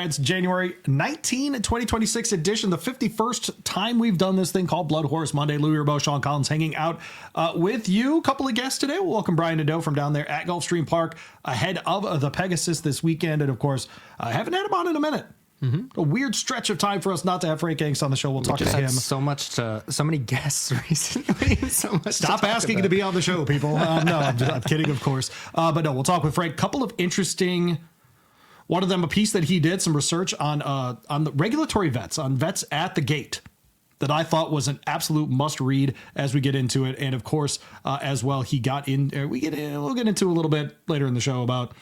right, it's January 19, 2026 edition, the 51st time we've done this thing called BloodHorse Monday. Louie, Rabaut, Sean Collins hanging out with you. A couple of guests today. We'll welcome Brian Nadeau from down there at Gulfstream Park ahead of the Pegasus this weekend. And of course, I haven't had him on in a minute. A weird stretch of time for us not to have Frank Angst on the show. We'll talk to him. So many guests recently. Stop asking to be on the show, people. No, I'm kidding, of course. But no, we'll talk with Frank. Couple of interesting. One of them, a piece that he did, some research on the regulatory vets, on vets at the gate, that I thought was an absolute must read as we get into it. And of course, as well, he got in. We'll get into a little bit later in the show about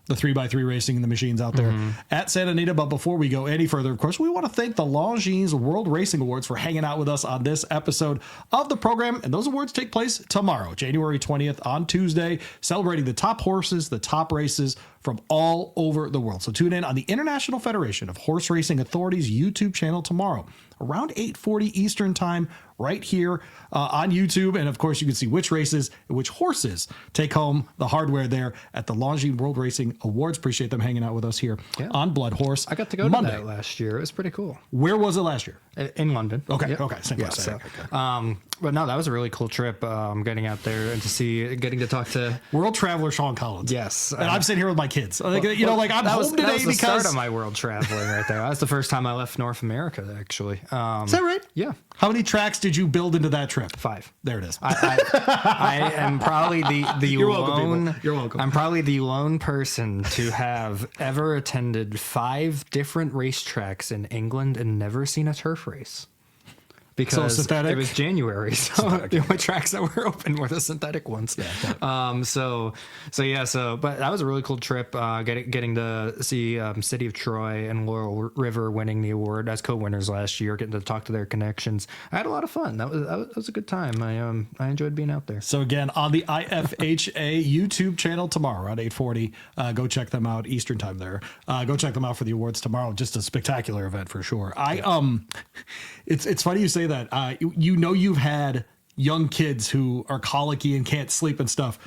the 3x3 racing and the machines out there at Santa Anita. But before we go any further, of course, we want to thank the Longines World Racing Awards for hanging out with us on this episode of the program. And those awards take place tomorrow, January 20th on Tuesday, celebrating the top horses, the top races from all over the world. So tune in on the International Federation of Horse Racing Authorities YouTube channel tomorrow around 8:40 Eastern time, right here on YouTube. And of course, you can see which races and which horses take home the hardware there at the Longines World Racing Awards. Appreciate them hanging out with us here on BloodHorse. I got to go to that last year. It was pretty cool. Where was it last year? In London. Okay. Same place. So, but no, that was a really cool trip. Getting out there and getting to talk to world traveler Sean Collins. Yes, and I'm sitting here with my kids. I'm home today that was the start of my world traveling right there. That was the first time I left North America, actually. Is that right? Yeah. How many tracks did you build into that trip? 5. There it is. I am probably the You're lone. Welcome, You're welcome. I'm probably the lone person to have ever attended 5 different racetracks in England and never seen a turf race. Because it was January, so the only tracks that were open were the synthetic ones. Yeah, but that was a really cool trip. Getting to see City of Troy and Laurel River winning the award as co-winners last year. Getting to talk to their connections. I had a lot of fun. That was a good time. I enjoyed being out there. So again, on the IFHA YouTube channel tomorrow around 8:40, go check them out Eastern time there. Go check them out for the awards tomorrow. Just a spectacular event for sure. It's funny you say that. You've had young kids who are colicky and can't sleep and stuff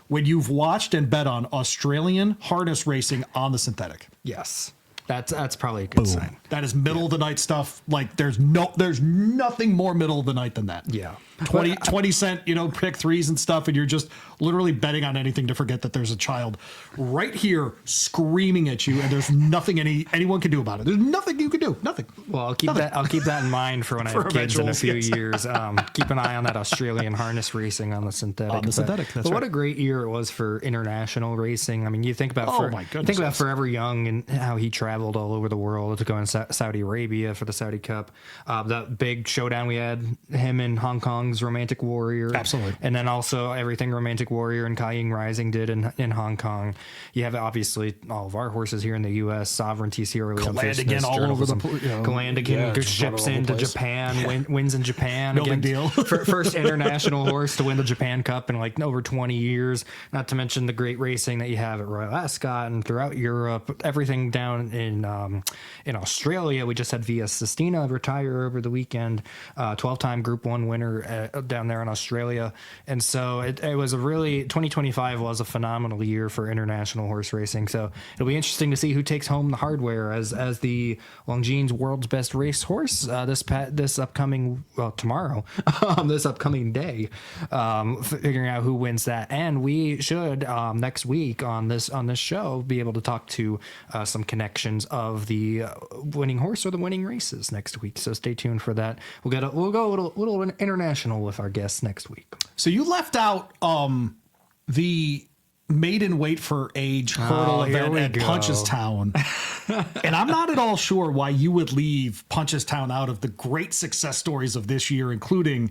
when you've watched and bet on Australian harness racing on the synthetic. Yes. That's probably a good sign. That is middle of the night stuff. Like there's nothing more middle of the night than that. Yeah. 20 cent, pick threes and stuff. And you're just literally betting on anything to forget that there's a child right here screaming at you. And there's nothing anyone can do about it. There's nothing you can do. Nothing. Well, I'll keep that in mind for when I have kids in a few years. Keep an eye on that Australian harness racing on the synthetic. That's what a great year it was for international racing. I mean, you think about Forever Young and how he traveled all over the world to go in Saudi Arabia for the Saudi Cup. That big showdown we had, him in Hong Kong's Romantic Warrior. Absolutely. And then also everything Romantic Warrior and Kaiying Rising did in Hong Kong. You have obviously all of our horses here in the U.S. Sovereignty, Sierra Leone. Calandigan all over the Calandigan ships into Japan, wins in Japan. No big deal. First international horse to win the Japan Cup in over 20 years. Not to mention the great racing that you have at Royal Ascot and throughout Europe. Everything down in Australia. We just had Via Sistina retire over the weekend. 12-time Group 1 winner down there in Australia. And so it was 2025 was a phenomenal year for international horse racing. So it'll be interesting to see who takes home the hardware as the Longines World's Best Racehorse this upcoming this upcoming day, figuring out who wins that. And we should next week on this show be able to talk to some connections of the winning horse or the winning races next week. So stay tuned for that. We'll go a little international with our guests next week. So you left out the maiden weight for age hurdle event at Punchestown. And I'm not at all sure why you would leave Punchestown out of the great success stories of this year, including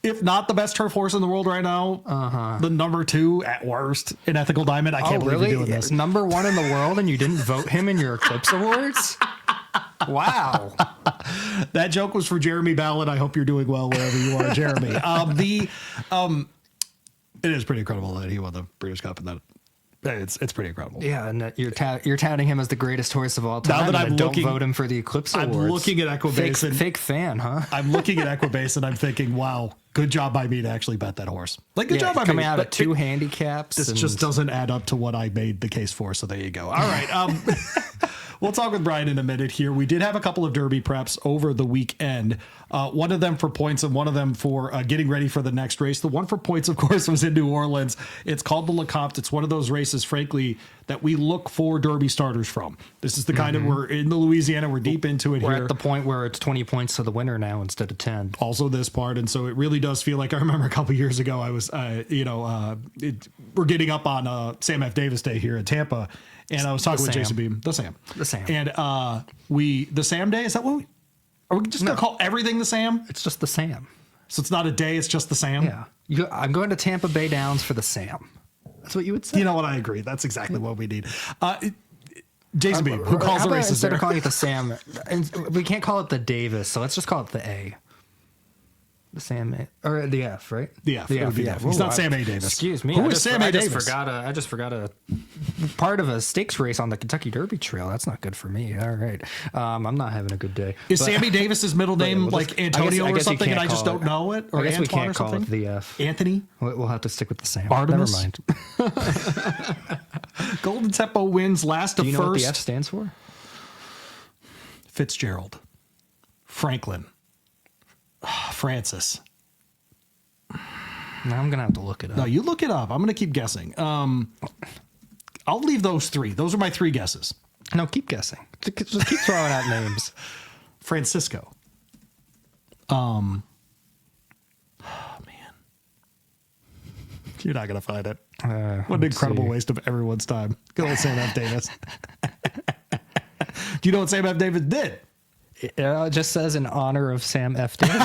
if not the best turf horse in the world right now, the number 2 at worst in Ethical Diamond. I can't believe you're doing this. Number 1 in the world and you didn't vote him in your Eclipse Awards? Wow. That joke was for Jeremy Ballard. I hope you're doing well wherever you are, Jeremy. It is pretty incredible that he won the Breeders' Cup, and that it's pretty incredible. Yeah, and that you're touting him as the greatest horse of all time. Now that don't vote him for the Eclipse Awards. I'm looking at Equibase. Fake fan, huh? I'm looking at Equibase and I'm thinking, wow, Good job by me to actually bet that horse. Like, good job by me. Coming out of 2 handicaps. This just doesn't add up to what I made the case for. So there you go. All right. We'll talk with Brian in a minute here. We did have a couple of Derby preps over the weekend. One of them for points and one of them for getting ready for the next race. The one for points, of course, was in New Orleans. It's called the Lecomte. It's one of those races, frankly, that we look for Derby starters from. This is the kind of, we're in the Louisiana. We're deep into it. We're here. at the point where it's 20 points to the winner now instead of 10. Also this part. And so it really does feel like, I remember a couple years ago, I was, we're getting up on Sam F. Davis Day here in Tampa. And I was talking with Jason Beam, the Sam. And the Sam Day, is that what are we just going to call everything the Sam? It's just the Sam. So it's not a day, it's just the Sam? Yeah. I'm going to Tampa Bay Downs for the Sam. That's what you would say. You know what? I agree. That's exactly what we need. Jason Beam, who calls the races instead of calling it the Sam, and we can't call it the Davis, so let's just call it the A. The Sam A, or the F, right? The F. It would be F. He's not Sam A. Davis. Excuse me. Who is Sam A. Davis? I just forgot a part of a stakes race on the Kentucky Derby Trail. That's not good for me. All right. I'm not having a good day. Is Sammy Davis's middle name like Antonio or something, and I just don't know it? Or I guess we Antoine can't call it the F. Anthony? We'll have to stick with the Sam. Artemis? Never mind. Golden Tempo wins last to first. Do you know what the F first. stands for? Fitzgerald. Franklin. Francis. No, I'm going to have to look it up. No, you look it up. I'm going to keep guessing. I'll leave those 3. Those are my 3 guesses. No, keep guessing. Just keep throwing out names. Francisco. Oh, man. You're not going to find it. What an incredible waste of everyone's time. Good old Sam F. Davis. Do you know what Sam F. Davis did? It just says in honor of Sam F. Davis.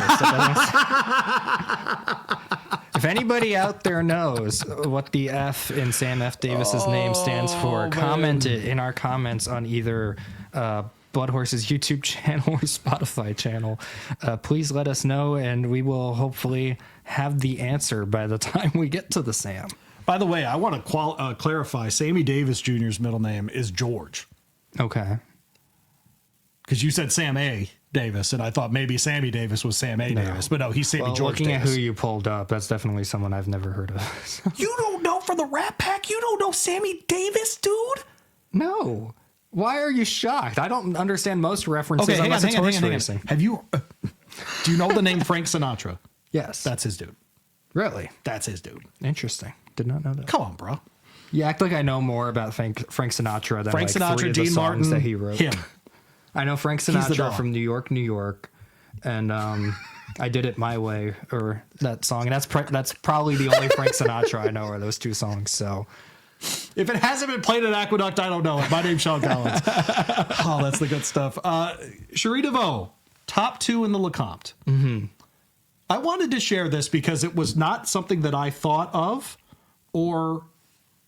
If anybody out there knows what the F in Sam F. Davis's name stands for, comment it in our comments on either BloodHorse's YouTube channel or Spotify channel. Please let us know, and we will hopefully have the answer by the time we get to the Sam. By the way, I want to clarify, Sammy Davis Jr.'s middle name is George. Okay. Because you said Sam A. Davis, and I thought maybe Sammy Davis was Sam A. Davis, but no, he's Sammy George looking Davis. at who you pulled up, that's definitely someone I've never heard of. You don't know for the Rat Pack? You don't know Sammy Davis, dude? No. Why are you shocked? I don't understand most references unless it's horse racing. Have you? Do you know the name Frank Sinatra? Yes. That's his dude. Really? That's his dude. Interesting. Did not know that. Come on, bro. You act like I know more about Frank Sinatra than Frank Sinatra, 3 of the Dean songs Martin, that he wrote. him. I know Frank Sinatra from New York, New York, and I Did It My Way, or that song. And that's probably the only Frank Sinatra I know are those 2 songs. So if it hasn't been played at Aqueduct, I don't know it. My name's Sean Collins. Oh, that's the good stuff. Cherie DeVaux, top 2 in the Lecomte. Mm-hmm. I wanted to share this because it was not something that I thought of or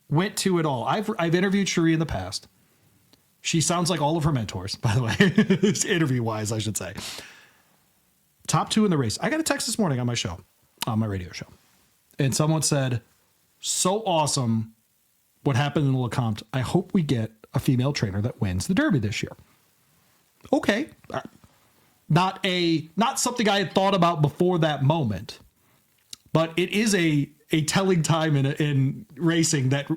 went to at all. I've interviewed Cherie in the past. She sounds like all of her mentors, by the way, interview-wise, I should say. Top 2 in the race. I got a text this morning on my show, on my radio show. And someone said, so awesome what happened in the Lecomte. I hope we get a female trainer that wins the Derby this year. Okay. Not something I had thought about before that moment. But it is a telling time in racing that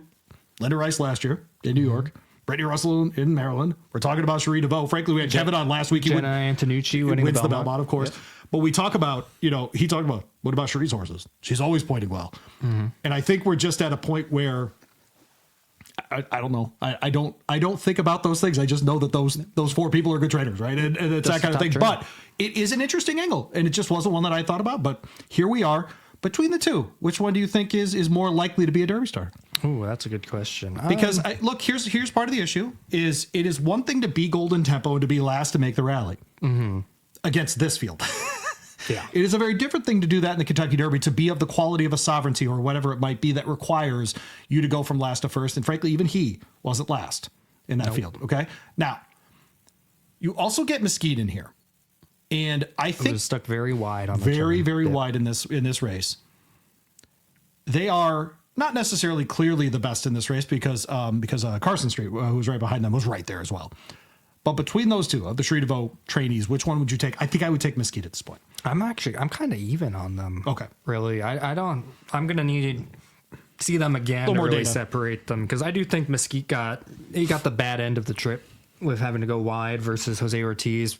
Linda Rice last year in New York, Brittany Russell in Maryland. We're talking about Cherie DeVaux. Frankly, we had Kevin on last week. Jenna Antonucci wins the Belmont, of course. Yep. But we talk about, he talked about, what about Cherie's horses? She's always pointing well. Mm-hmm. And I think we're just at a point where, I don't know. I don't think about those things. I just know that those 4 people are good trainers, right? And it's that kind of thing. Trainer. But it is an interesting angle. And it just wasn't one that I thought about. But here we are. Between the 2, which one do you think is more likely to be a Derby star? Oh, that's a good question. Because look, here's part of the issue: is it is one thing to be Golden Tempo and to be last to make the rally against this field. Yeah, it is a very different thing to do that in the Kentucky Derby, to be of the quality of a Sovereignty or whatever it might be that requires you to go from last to first. And frankly, even he wasn't last in that field. Okay, now you also get Mesquite in here. And I think it was stuck very wide on the very wide in this race. They are not necessarily clearly the best in this race because Carson Street, who was right behind them, was right there as well. But between those 2 of the Cherie DeVaux trainees, which one would you take? I think I would take Mesquite at this point. I'm kind of even on them. Okay. Really. I'm going to need see them again to really separate them, because I do think Mesquite got the bad end of the trip with having to go wide versus Jose Ortiz.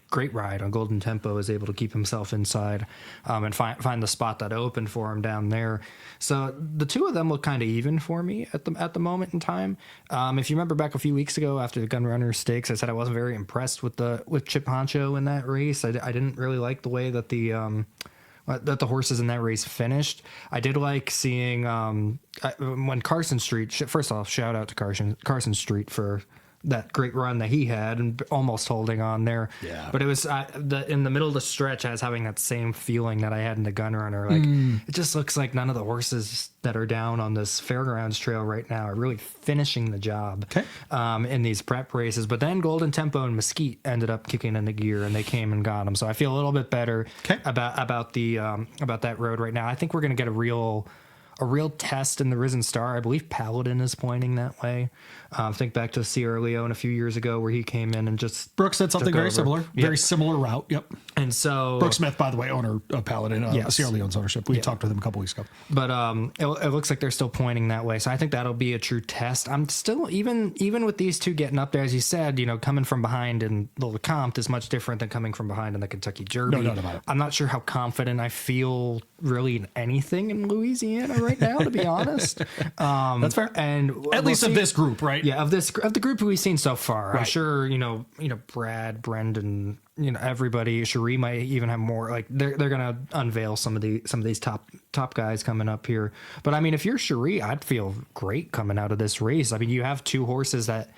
Great ride on Golden Tempo, is able to keep himself inside and find the spot that opened for him down there. So the two of them look kind of even for me at the moment in time. If you remember back a few weeks ago after the Gunrunner Stakes, I said I wasn't very impressed with Chip Honcho in that race. I didn't really like the way that the horses in that race finished. I did like seeing when Carson Street. First off, shout out to Carson Street for that great run that he had and almost holding on there. Yeah. But it was in the middle of the stretch, I was having that same feeling that I had in the Gunrunner. Like it just looks like none of the horses that are down on this fairgrounds trail right now are really finishing the job in these prep races. But then Golden Tempo and Mesquite ended up kicking into gear, and they came and got them. So I feel a little bit better about that road right now. I think we're going to get a real test in the Risen Star. I believe Paladin is pointing that way. Think back to Sierra Leone a few years ago where he came in and just Brooks said something very similar. Very similar route. Yep. And so Brooks Smith, by the way, owner of Paladin, Sierra Leone's ownership. We talked with him a couple weeks ago. But it looks like they're still pointing that way. So I think that'll be a true test. I'm still even with these two getting up there, as you said, coming from behind in the Lecomte is much different than coming from behind in the Kentucky Derby. No doubt about it. I'm not sure how confident I feel really in anything in Louisiana right now, to be honest. That's fair. And at least of this group, right? Yeah, of the group we've seen so far. Right. I'm sure, Brad, Brendan, everybody, Cherie might even have more. Like they're gonna unveil some of these top guys coming up here. But I mean, if you're Cherie, I'd feel great coming out of this race. I mean, you have two horses that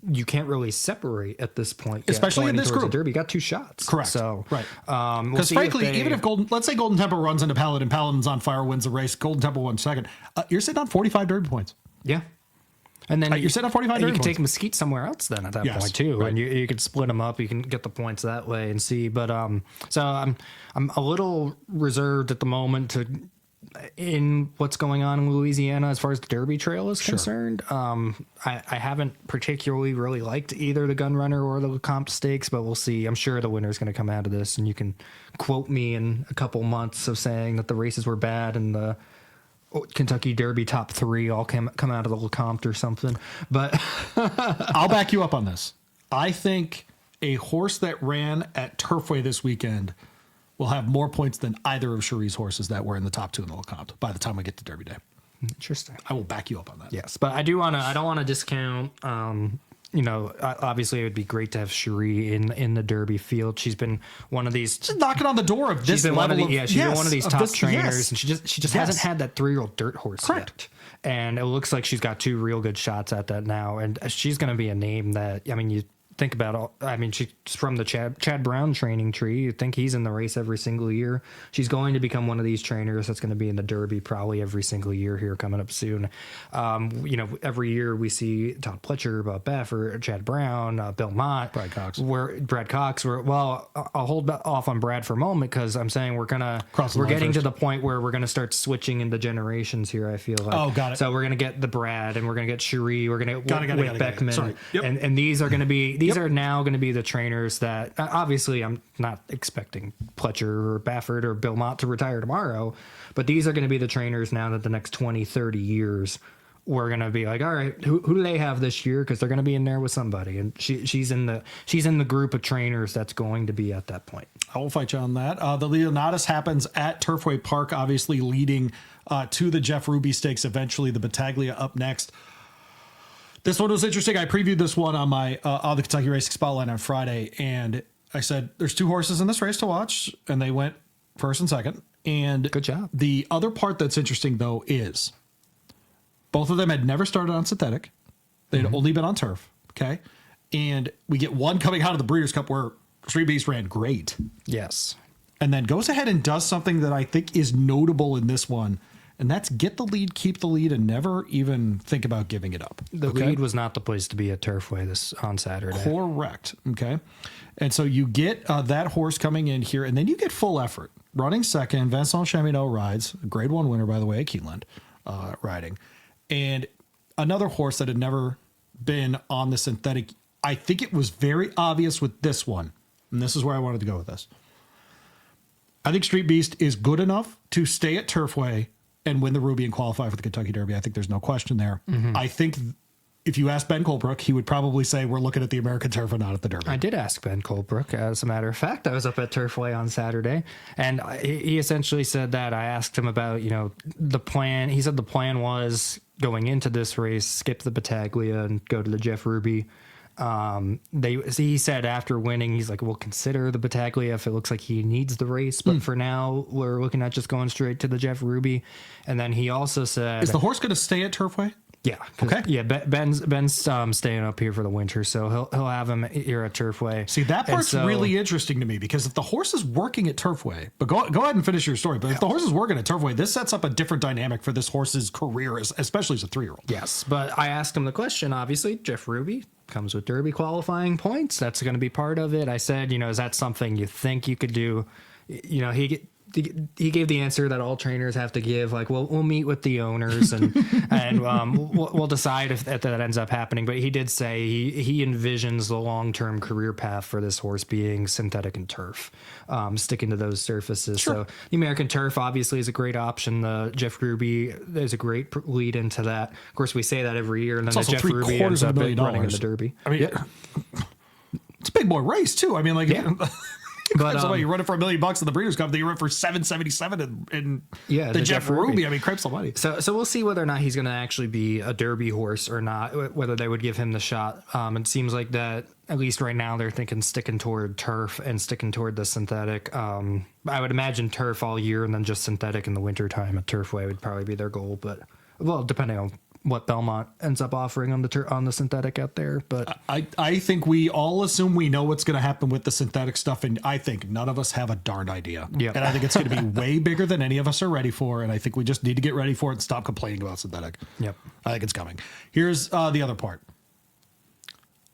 you can't really separate at this point, especially in this group. The Derby, you got two shots. Correct. So right. Because frankly, even if let's say Golden Tempo runs into Paladin, Paladin's on fire, wins the race, Golden Tempo won second, you're sitting on 45 Derby points. Yeah. And then you're sitting on 45 you can take Mesquite somewhere else then at that point too. Right. And you could split them up. You can get the points that way and see. But so I'm a little reserved at the moment in what's going on in Louisiana as far as the Derby Trail is concerned. I haven't particularly really liked either the Gunrunner or the Lecomte Stakes, but we'll see. I'm sure the winner's going to come out of this, and you can quote me in a couple months of saying that the races were bad and the Kentucky Derby top three all come out of the Lecomte or something. But I'll back you up on this. I think a horse that ran at Turfway this weekend will have more points than either of Cherie's horses that were in the top two in the Lecomte by the time we get to Derby Day. Interesting. I will back you up on that. Yes, but I don't want to discount. Obviously it would be great to have Cherie in the Derby field. She's been one of these. She's knocking on the door of this level. She's been one of these top trainers, and she just hasn't had that 3-year-old dirt horse Correct. yet. And it looks like she's got two real good shots at that now, and she's going to be a name that you think about. She's from the Chad Brown training tree. You think he's in the race every single year. She's going to become one of these trainers that's going to be in the Derby probably every single year here coming up soon. Every year we see Todd Pletcher, Bob Baffert, Chad Brown, Bill Mott, Brad Cox. I'll hold off on Brad for a moment because I'm saying we're getting to the point where we're going to start switching into generations here. I feel like. Oh, got it. So we're going to get the Brad, and we're going to get Cherie, we're going to get Whit Beckman, Sorry. Yep. and these are going to be. These are now going to be the trainers that obviously I'm not expecting Pletcher or Baffert or Bill Mott to retire tomorrow, but these are going to be the trainers now that the next 20, 30 years we're going to be like, all right, who do they have this year? Because they're going to be in there with somebody, and she's in the group of trainers that's going to be at that point. I will fight you on that. The Leonatus happens at Turfway Park, obviously leading to the Jeff Ruby Stakes. Eventually, the Battaglia up next. This one was interesting. I previewed this one on my on the Kentucky Racing Spotlight on Friday, and I said there's two horses in this race to watch, and they went first and second. And good job. The other part that's interesting though is both of them had never started on synthetic; they'd only been on turf. Okay, and we get one coming out of the Breeders' Cup where Three Beast ran great. Yes, and then goes ahead and does something that I think is notable in this one. And that's get the lead, keep the lead, and never even think about giving it up. The lead was not the place to be at Turfway on Saturday. Correct. Okay. And so you get that horse coming in here, and then you get full effort. Running second, Vincent Cheminot rides, grade 1 winner, by the way, at Keeneland riding. And another horse that had never been on the synthetic. I think it was very obvious with this one, and this is where I wanted to go with this. I think Street Beast is good enough to stay at Turfway and win the Ruby and qualify for the Kentucky Derby. I think there's no question there. I think if you ask Ben Colebrook, he would probably say we're looking at the American Turf and not at the Derby. I did ask Ben Colebrook, as a matter of fact. I was up at Turfway on Saturday, and he essentially said that I asked him about, the plan. He said the plan was going into this race, skip the Battaglia and go to the Jeff Ruby. He said after winning, he's like, we'll consider the Battaglia if it looks like he needs the race, but for now we're looking at just going straight to the Jeff Ruby. And then he also said, is the horse going to stay at Turfway? Yeah. Okay. Yeah. Ben's staying up here for the winter, so he'll have him here at Turfway. See, that part's really interesting to me, because if the horse is working at Turfway, but go ahead and finish your story. But if the horse is working at Turfway, this sets up a different dynamic for this horse's career, especially as a 3-year-old. Yes, but I asked him the question. Obviously, Jeff Ruby comes with Derby qualifying points. That's going to be part of it. I said, is that something you think you could do? He gave the answer that all trainers have to give, like, well, we'll meet with the owners and we'll decide if that ends up happening. But he did say he envisions the long-term career path for this horse being synthetic and turf, sticking to those surfaces. Sure. So the American Turf obviously is a great option. The Jeff Ruby is a great lead into that. Of course, we say that every year, and then the Jeff Ruby ends up running in the Derby. I mean, it's a big boy race too. I mean, like. Yeah. But you run it for $1 million in the Breeders' Cup, then you run for $777 in the Jeff Ruby. I mean, crepes the money. So we'll see whether or not he's going to actually be a Derby horse or not. Whether they would give him the shot. It seems like that at least right now they're thinking sticking toward turf and sticking toward the synthetic. I would imagine turf all year and then just synthetic in the wintertime at Turfway would probably be their goal. But depending on what Belmont ends up offering on the synthetic out there. But I think we all assume we know what's going to happen with the synthetic stuff, and I think none of us have a darned idea. Yep. And I think it's going to be way bigger than any of us are ready for, and I think we just need to get ready for it and stop complaining about synthetic. Yep. I think it's coming. Here's the other part.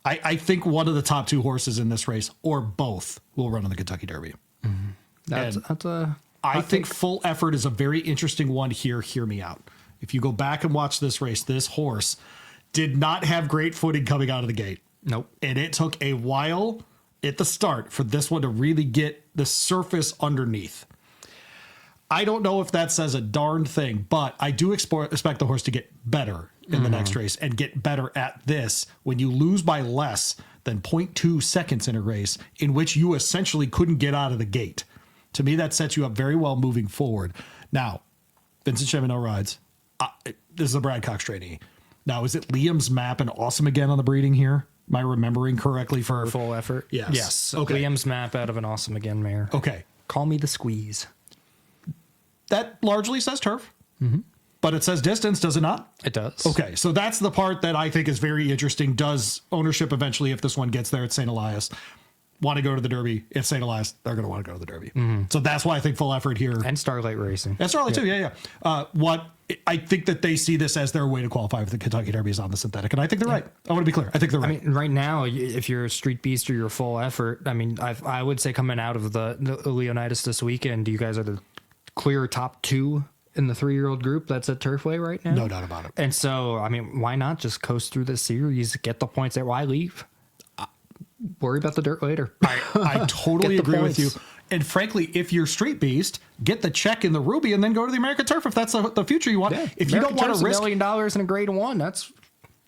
I think one of the top 2 horses in this race, or both, will run in the Kentucky Derby. Mm-hmm. I think Full Effort is a very interesting one here. Hear me out. If you go back and watch this race, this horse did not have great footing coming out of the gate. Nope. And it took a while at the start for this one to really get the surface underneath. I don't know if that says a darn thing, but I do expect the horse to get better in the next race and get better at this when you lose by less than 0.2 seconds in a race in which you essentially couldn't get out of the gate. To me, that sets you up very well moving forward. Now, Vincent Cheminot rides. This is a Brad Cox trainee. Now, is it Liam's Map and Awesome Again on the breeding here? Am I remembering correctly for Full Effort? Yes. Okay. Liam's Map out of an Awesome Again mare. Okay. Call me the squeeze. That largely says turf, but it says distance, does it not? It does. Okay. So that's the part that I think is very interesting. Does ownership eventually, if this one gets there at St. Elias, want to go to the Derby? If St. Elias, they're going to want to go to the Derby. So that's why I think Full Effort here. And Starlight Racing. And Starlight too. Yeah. What I think that they see this as their way to qualify for the Kentucky Derby is on the synthetic. And I think they're right. I want to be clear. I think they're right. I mean, right now, if you're a Street Beast or you're Full Effort, I mean, I would say coming out of the Leonatus this weekend, you guys are the clear top 2 in the 3-year-old group that's at Turfway right now. No doubt about it. And so, I mean, why not just coast through the series, get the points there? Why leave? Worry about the dirt later. I totally agree with you. And frankly, if you're Street Beast, get the check in the Ruby and then go to the American Turf if that's the future you want. Yeah. If American you don't want to risk $1 million in a grade 1, that's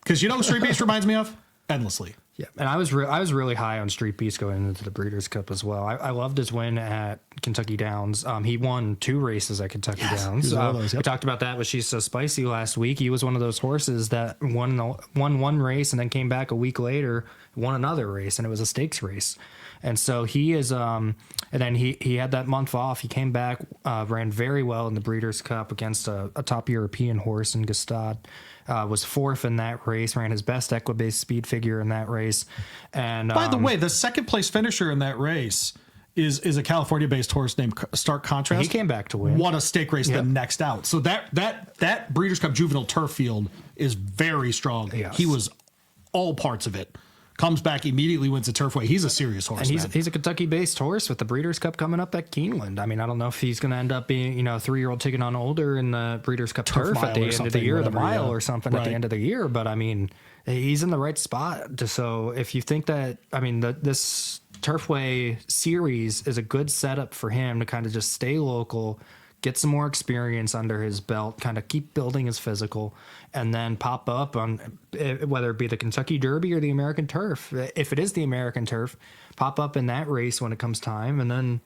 because you know Street Beast reminds me of endlessly. Yeah, and I was really high on Street Beast going into the Breeders' Cup as well. I loved his win at Kentucky Downs. He won 2 races at Kentucky Downs. We talked about that with She's So Spicy last week. He was one of those horses that won one race and then came back a week later, won another race, and it was a stakes race. And so he is, and then he had that month off. He came back, ran very well in the Breeders' Cup against a top European horse in Gstaad. Was 4th in that race, ran his best equibase speed figure in that race. And by the way, the second place finisher in that race is a California-based horse named Stark Contrast. He came back to win. Won a stake race the next out. So that Breeders' Cup juvenile turf field is very strong. Yes. He was all parts of it comes back immediately, wins the Turfway. He's a serious horse. And he's a Kentucky-based horse with the Breeders' Cup coming up at Keeneland. I mean, I don't know if he's going to end up being, a 3-year-old taking on older in the Breeders' Cup turf at the end of the year, the mile or something at the end of the year. But I mean, he's in the right spot. So if you think that, I mean, this Turfway series is a good setup for him to kind of just stay local, get some more experience under his belt, kind of keep building his physical, and then pop up on whether it be the Kentucky Derby or the American Turf. If it is the American Turf, pop up in that race when it comes time, and then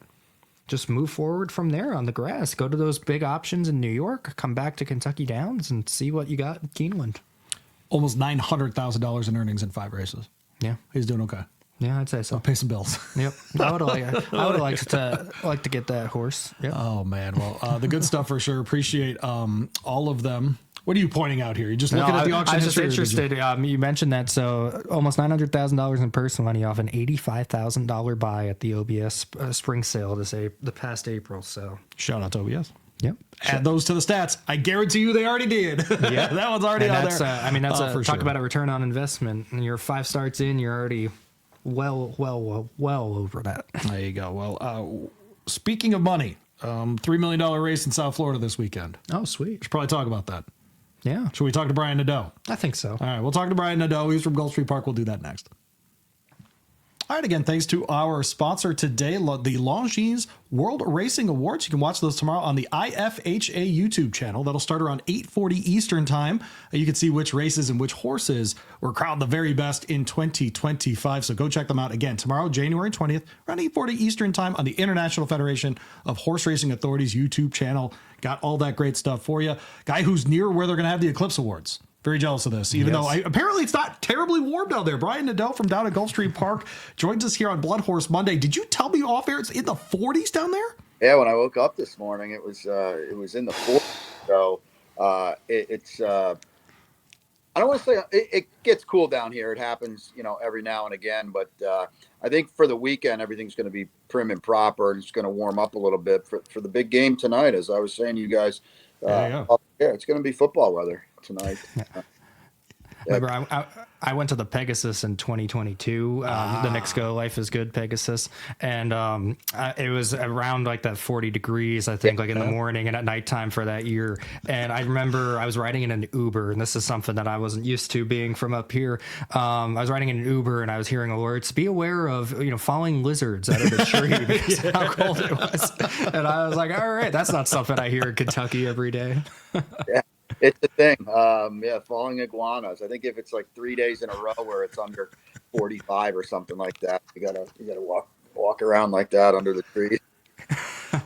just move forward from there on the grass. Go to those big options in New York, come back to Kentucky Downs, and see what you got in Keeneland. Almost $900,000 in earnings in 5 races. Yeah. He's doing okay. Yeah, I'd say so. I'll pay some bills. Yep, I would like to get that horse. Yep. Oh man, well, the good stuff for sure. Appreciate all of them. What are you pointing out here? You're just looking at the auction. I was just history, interested. You mentioned that, so almost $900,000 in purse money off an $85,000 buy at the OBS spring sale the past April. So shout out to OBS. Yep. Add those to the stats. I guarantee you they already did. Yeah, that one's already out there. That's talk about a return on investment. And you're 5 starts in, you're already well over that. There you go. Well, speaking of money, $3 million race in South Florida this weekend. Oh, sweet. Should probably talk about that. Yeah. Should we talk to Brian Nadeau? I think so. All right, we'll talk to Brian Nadeau. He's from Gulfstream Park. We'll do that next. All right, again, thanks to our sponsor today, the Longines World Racing Awards. You can watch those tomorrow on the IFHA YouTube channel. That'll start around 8:40 Eastern time. You can see which races and which horses were crowned the very best in 2025. So go check them out again tomorrow, January 20th, around 8:40 Eastern time on the International Federation of Horse Racing Authorities YouTube channel. Got all that great stuff for you. Guy who's near where they're going to have the Eclipse Awards. Very jealous of this, even though apparently it's not terribly warm down there. Brian Nadeau from down at Gulfstream Park joins us here on BloodHorse Monday. Did you tell me off air it's in the 40s down there? Yeah, when I woke up this morning, it was in the 40s. So it's I don't want to say it gets cool down here. It happens, every now and again. But I think for the weekend, everything's going to be prim and proper, and it's going to warm up a little bit for the big game tonight. As I was saying to you guys, it's going to be football weather tonight. Remember, I went to the Pegasus in 2022, the Knicks Go Life is Good Pegasus, and it was around like that 40 degrees, I think, like in the morning and at nighttime for that year. And I remember I was riding in an Uber, and this is something that I wasn't used to being from up here. I was riding in an Uber, and I was hearing alerts, be aware of, falling lizards out of the tree because of how cold it was. And I was like, all right, that's not something I hear in Kentucky every day. Yeah. It's a thing. Falling iguanas. I think if it's like 3 days in a row where it's under 45 or something like that, you gotta walk around like that under the trees.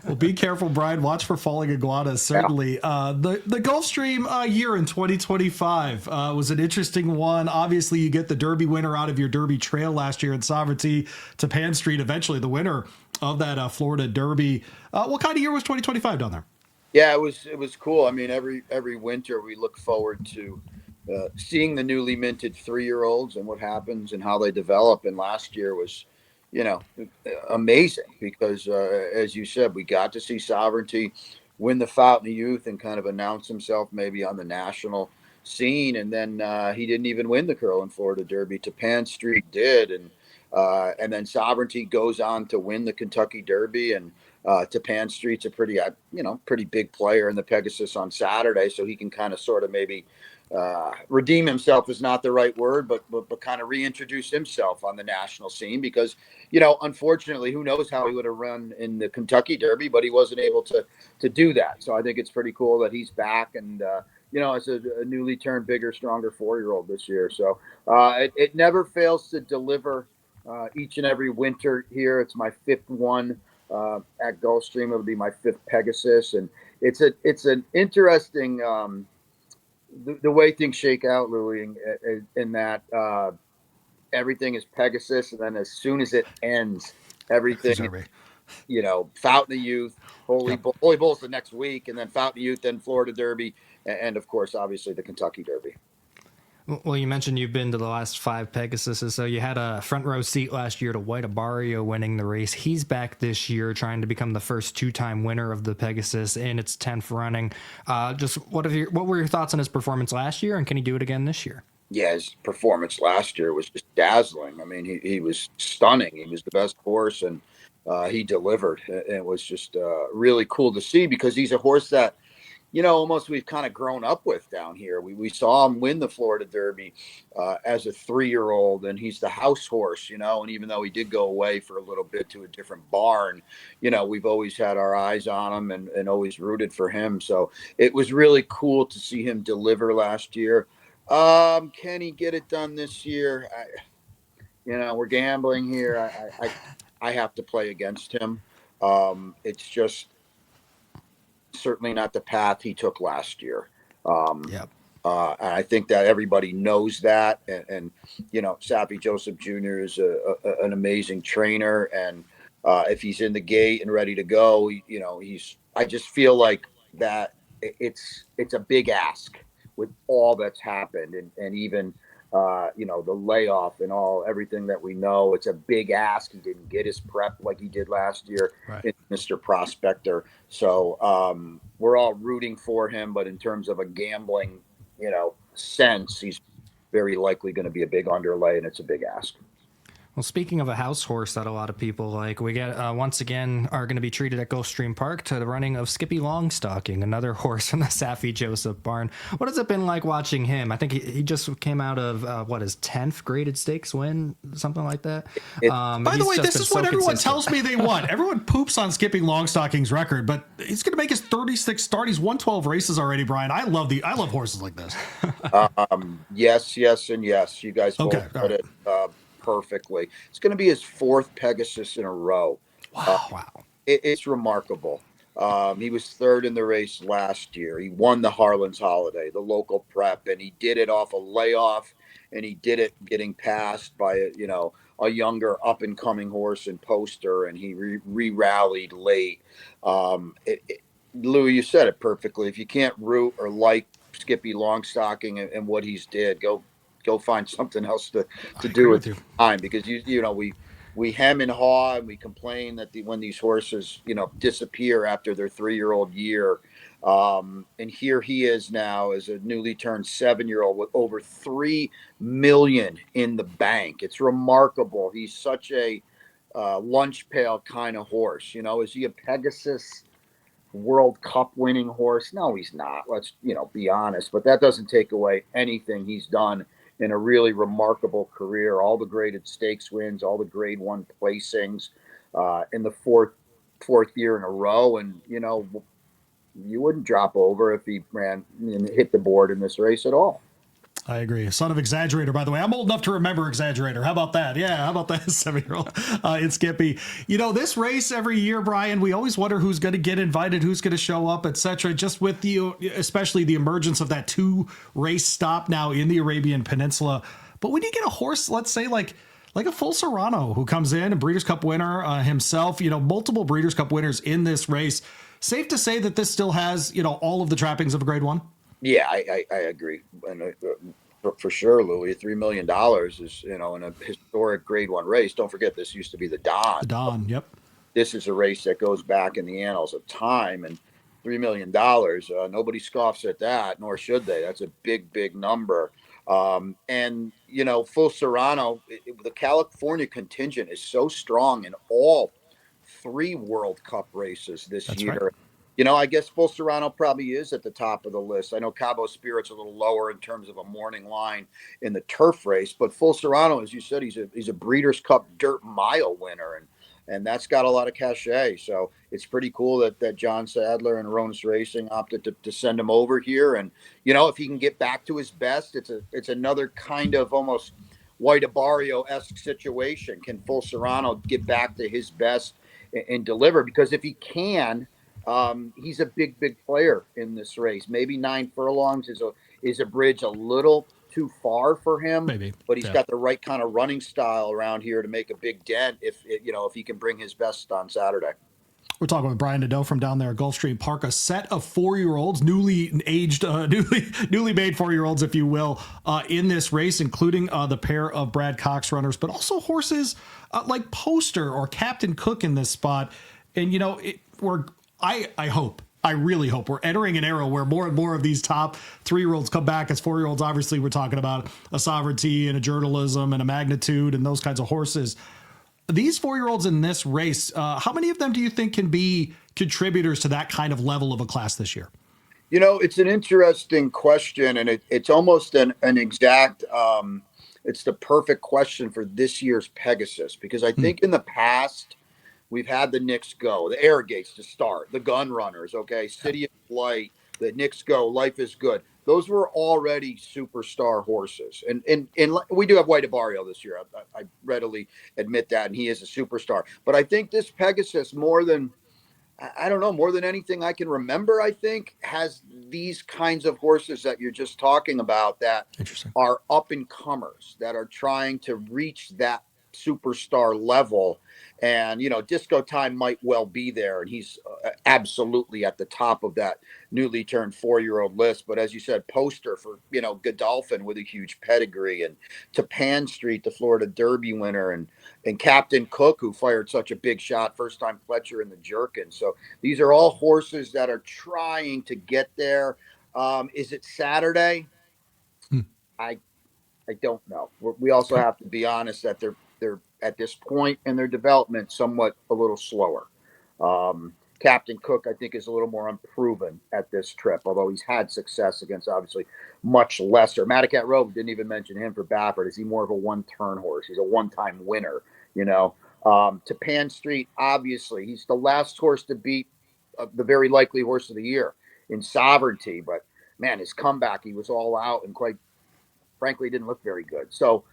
Well, be careful, Brian. Watch for falling iguanas. Certainly. Yeah. The Gulfstream year in 2025 was an interesting one. Obviously, you get the Derby winner out of your Derby trail last year in Sovereignty to Pan Street, eventually the winner of that Florida Derby. What kind of year was 2025 down there? Yeah, it was cool. I mean, every winter we look forward to seeing the newly minted 3-year-olds and what happens and how they develop. And last year was, amazing because, as you said, we got to see Sovereignty win the Fountain of Youth and kind of announce himself maybe on the national scene. And then he didn't even win the Curlin Florida Derby. Pan Street did, and then Sovereignty goes on to win the Kentucky Derby, and Pan Street's a pretty big player in the Pegasus on Saturday, so he can kind of sort of maybe redeem himself is not the right word, but kind of reintroduce himself on the national scene because, unfortunately, who knows how he would have run in the Kentucky Derby, but he wasn't able to do that. So I think it's pretty cool that he's back and, as a newly turned bigger, stronger 4-year-old this year. So it never fails to deliver each and every winter here. It's my 5th one. At Gulfstream, it'll be my 5th Pegasus, and it's an interesting the way things shake out, Louie, in that everything is Pegasus, and then as soon as it ends, everything, Fountain of Youth, Holy Bull's the next week, and then Fountain of Youth, then Florida Derby, and of course, obviously the Kentucky Derby. Well, you mentioned you've been to the last 5 Pegasuses, so you had a front row seat last year to White Abario winning the race. He's back this year trying to become the first 2-time winner of the Pegasus in its 10th running. Just what were your thoughts on his performance last year, and can he do it again this year? Yeah, his performance last year was just dazzling. I mean, he was stunning. He was the best horse, and he delivered. And it was just really cool to see because he's a horse that, almost we've kind of grown up with down here. We saw him win the Florida Derby as a 3-year-old, and he's the house horse, and even though he did go away for a little bit to a different barn, we've always had our eyes on him and always rooted for him. So it was really cool to see him deliver last year. Can he get it done this year? We're gambling here. I have to play against him. It's just certainly not the path he took last year. Yep. And I think that everybody knows that. And Safi Joseph Jr. is an amazing trainer. And if he's in the gate and ready to go, I just feel like that it's a big ask with all that's happened. And even, the layoff and everything that we know, it's a big ask. He didn't get his prep like he did last year. Right. Mr. Prospector. So we're all rooting for him, but in terms of a gambling, sense, he's very likely going to be a big underlay, and it's a big ask. Well, speaking of a house horse that a lot of people like, we get once again are going to be treated at Gulfstream Park to the running of Skippy Longstocking, another horse from the Safi Joseph barn. What has it been like watching him? I think he just came out of his 10th graded stakes win, something like that. By the way, this is what everyone tells me they want. Everyone poops on Skippy Longstocking's record, but he's going to make his 36th start. He's won 12 races already, Brian. I love horses like this. Yes, and yes. You guys both put it perfectly. It's going to be his 4th Pegasus in a row. Wow. It's remarkable. He was 3rd in the race last year. He won the Harlan's Holiday, the local prep, and he did it off a layoff, and he did it getting passed by a younger up and coming horse and Poster, and he re-rallied late. Louie, you said it perfectly. If you can't root or like Skippy Longstocking and what he's did, go find something else to do with time, because we hem and haw and we complain that when these horses disappear after their 3-year-old year, and here he is now as a newly turned 7-year-old with over $3 million in the bank. It's remarkable. He's such a lunch pail kind of horse. Is he a Pegasus World Cup winning horse? No, he's not. Let's be honest. But that doesn't take away anything he's done in a really remarkable career. All the graded stakes wins, all the grade 1 placings, in the fourth year in a row. And you wouldn't drop over if he ran and hit the board in this race at all. I agree. Son of Exaggerator, by the way. I'm old enough to remember Exaggerator. How about that? Yeah, how about that 7-year-old in Skippy? This race every year, Brian, we always wonder who's going to get invited, who's going to show up, etc. Just with especially the emergence of that 2-race stop now in the Arabian Peninsula. But when you get a horse, let's say like a full Serrano who comes in, a Breeders' Cup winner himself, multiple Breeders' Cup winners in this race, safe to say that this still has, all of the trappings of a grade 1? Yeah, I agree. And for sure, Louie, $3 million is, in a historic grade 1 race. Don't forget, this used to be the Don. The Don, yep. This is a race that goes back in the annals of time, and $3 million, nobody scoffs at that, nor should they. That's a big, big number. And, full Serrano, the California contingent is so strong in all 3 World Cup races this year. Right. I guess Full Serrano probably is at the top of the list. I know Cabo Spirit's a little lower in terms of a morning line in the turf race, but Full Serrano, as you said, he's a Breeders' Cup Dirt Mile winner, and that's got a lot of cachet. So it's pretty cool that John Sadler and Ronis Racing opted to send him over here. And if he can get back to his best, it's another kind of almost White Abarrio-esque situation. Can Full Serrano get back to his best and deliver? Because if he can, he's a big, big player in this race. Maybe 9 furlongs is a bridge a little too far for him. Maybe, but he's got the right kind of running style around here to make a big dent if he can bring his best on Saturday. We're talking with Brian Nadeau from down there at Gulfstream Park, a set of 4-year-olds, newly aged, newly made 4-year-olds, if you will, in this race, including the pair of Brad Cox runners, but also horses like Poster or Captain Cook in this spot. And, I hope I really hope we're entering an era where more and more of these top 3-year-olds come back as 4-year-olds. Obviously, we're talking about a Sovereignty and a Journalism and a Magnitude and those kinds of horses. These 4-year-olds in this race, how many of them do you think can be contributors to that kind of level of a class this year? You know, it's an interesting question, and it's almost an exact, it's the perfect question for this year's Pegasus, because I think in the past, we've had the Knicks Go, the Air Gates to start, the Gun Runners, okay, City of Light, the Knicks Go, Life is Good. Those were already superstar horses. And we do have White Abario this year. I readily admit that, and he is a superstar. But I think this Pegasus, more than, I don't know, more than anything I can remember, I think, has these kinds of horses that you're just talking about that are up and comers, that are trying to reach that superstar level. And, you know, Disco Time might well be there, and he's absolutely at the top of that newly turned 4-year-old list. But as you said, Poster for, you know, Godolphin with a huge pedigree, and Tapan Street, the Florida Derby winner, and Captain Cook, who fired such a big shot, first time Fletcher in the Jerkin. So these are all horses that are trying to get there. Is it Saturday? I don't know. We also have to be honest that they're at this point in their development somewhat a little slower. Captain Cook, I think, is a little more unproven at this trip, although he's had success against obviously much lesser. Madacat Robe, didn't even mention him for Baffert. Is he more of a one-turn horse? He's a one-time winner, you know. Tapan Street, obviously, he's the last horse to beat the very likely horse of the year in Sovereignty, but man, his comeback, he was all out and quite frankly didn't look very good. So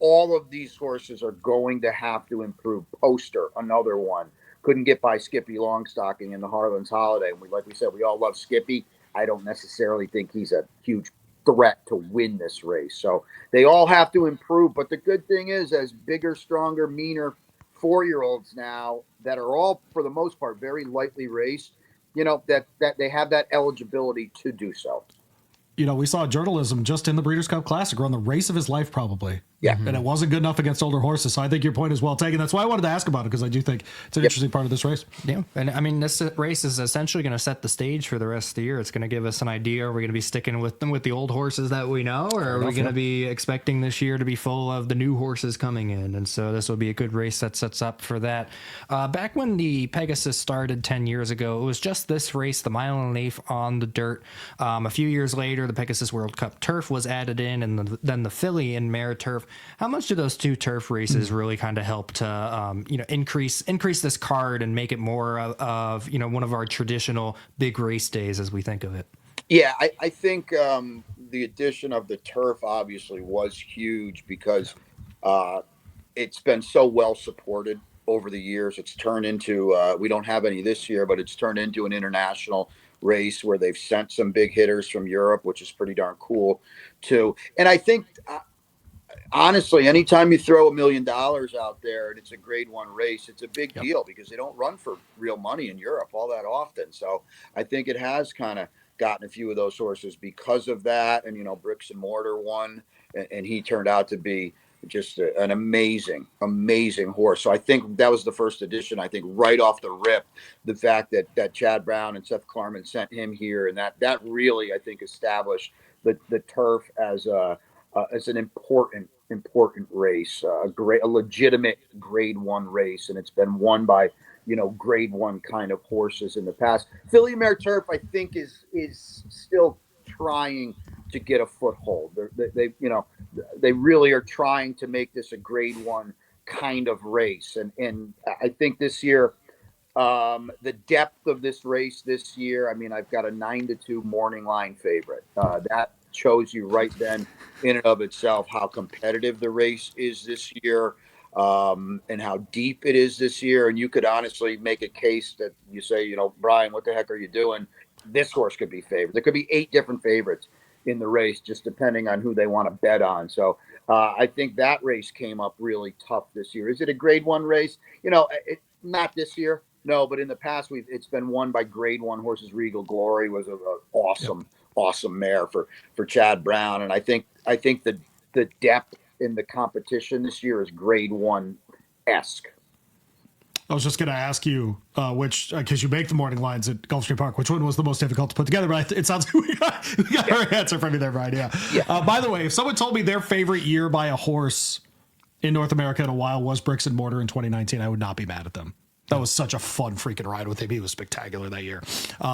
all of these horses are going to have to improve. Poster, another one, couldn't get by Skippy Longstocking in the Harlan's Holiday. And like we said, we all love Skippy. I don't necessarily think he's a huge threat to win this race. So they all have to improve. But the good thing is, as bigger, stronger, meaner 4-year-olds now that are all, for the most part, very lightly raced, you know, that they have that eligibility to do so. You know, we saw Journalism just in the Breeders' Cup Classic run the race of his life, probably. Yeah. And it wasn't good enough against older horses. So I think your point is well taken. That's why I wanted to ask about it, because I do think it's an interesting part of this race. Yeah. And I mean, this race is essentially going to set the stage for the rest of the year. It's going to give us an idea. Are we going to be sticking with them with the old horses that we know? Or are we going to be expecting this year to be full of the new horses coming in? And so this will be a good race that sets up for that. Back when the Pegasus started 10 years ago, it was just this race, the 1.5 mile on the dirt. A few years later, the Pegasus World Cup turf was added in, and then the filly and mare turf. How much do those two turf races really kind of help to increase this card and make it more of one of our traditional big race days as we think of it? Yeah, I think the addition of the turf obviously was huge, because it's been so well supported over the years. It's turned into we don't have any this year, but it's turned into an international race where they've sent some big hitters from Europe, which is pretty darn cool too. And I think honestly, anytime you throw $1 million out there and it's a grade 1 race, it's a big deal, because they don't run for real money in Europe all that often. So I think it has kind of gotten a few of those horses because of that. And, you know, Bricks and Mortar won, and he turned out to be just an amazing horse. So I think that was the first edition. I think right off the rip, the fact that Chad Brown and Seth Klarman sent him here, and that really, I think, established the turf as an important race, a legitimate grade 1 race, and it's been won by, you know, grade 1 kind of horses in the past. Filly Mare Turf, I think, is still trying to get a foothold. They really are trying to make this a grade 1 kind of race, and I think this year, the depth of this race this year, I mean, I've got a 9-2 morning line favorite. That shows you right then in and of itself how competitive the race is this year, and how deep it is this year. And you could honestly make a case that you say, you know, Brian, what the heck are you doing? This horse could be favored. There could be 8 different favorites in the race, just depending on who they want to bet on. So I think that race came up really tough this year. Is it a grade 1 race? You know, not this year. No, but in the past, it's been won by grade 1 horses. Regal Glory was an awesome mare for Chad Brown, and I think the depth in the competition this year is grade 1-esque. I was just going to ask you which, because you make the morning lines at Gulfstream Park, which one was the most difficult to put together? But it sounds like we got our answer from you there, Brian. Yeah. By the way, if someone told me their favorite year by a horse in North America in a while was Bricks and Mortar in 2019, I would not be mad at them. That was such a fun freaking ride with him. He was spectacular that year,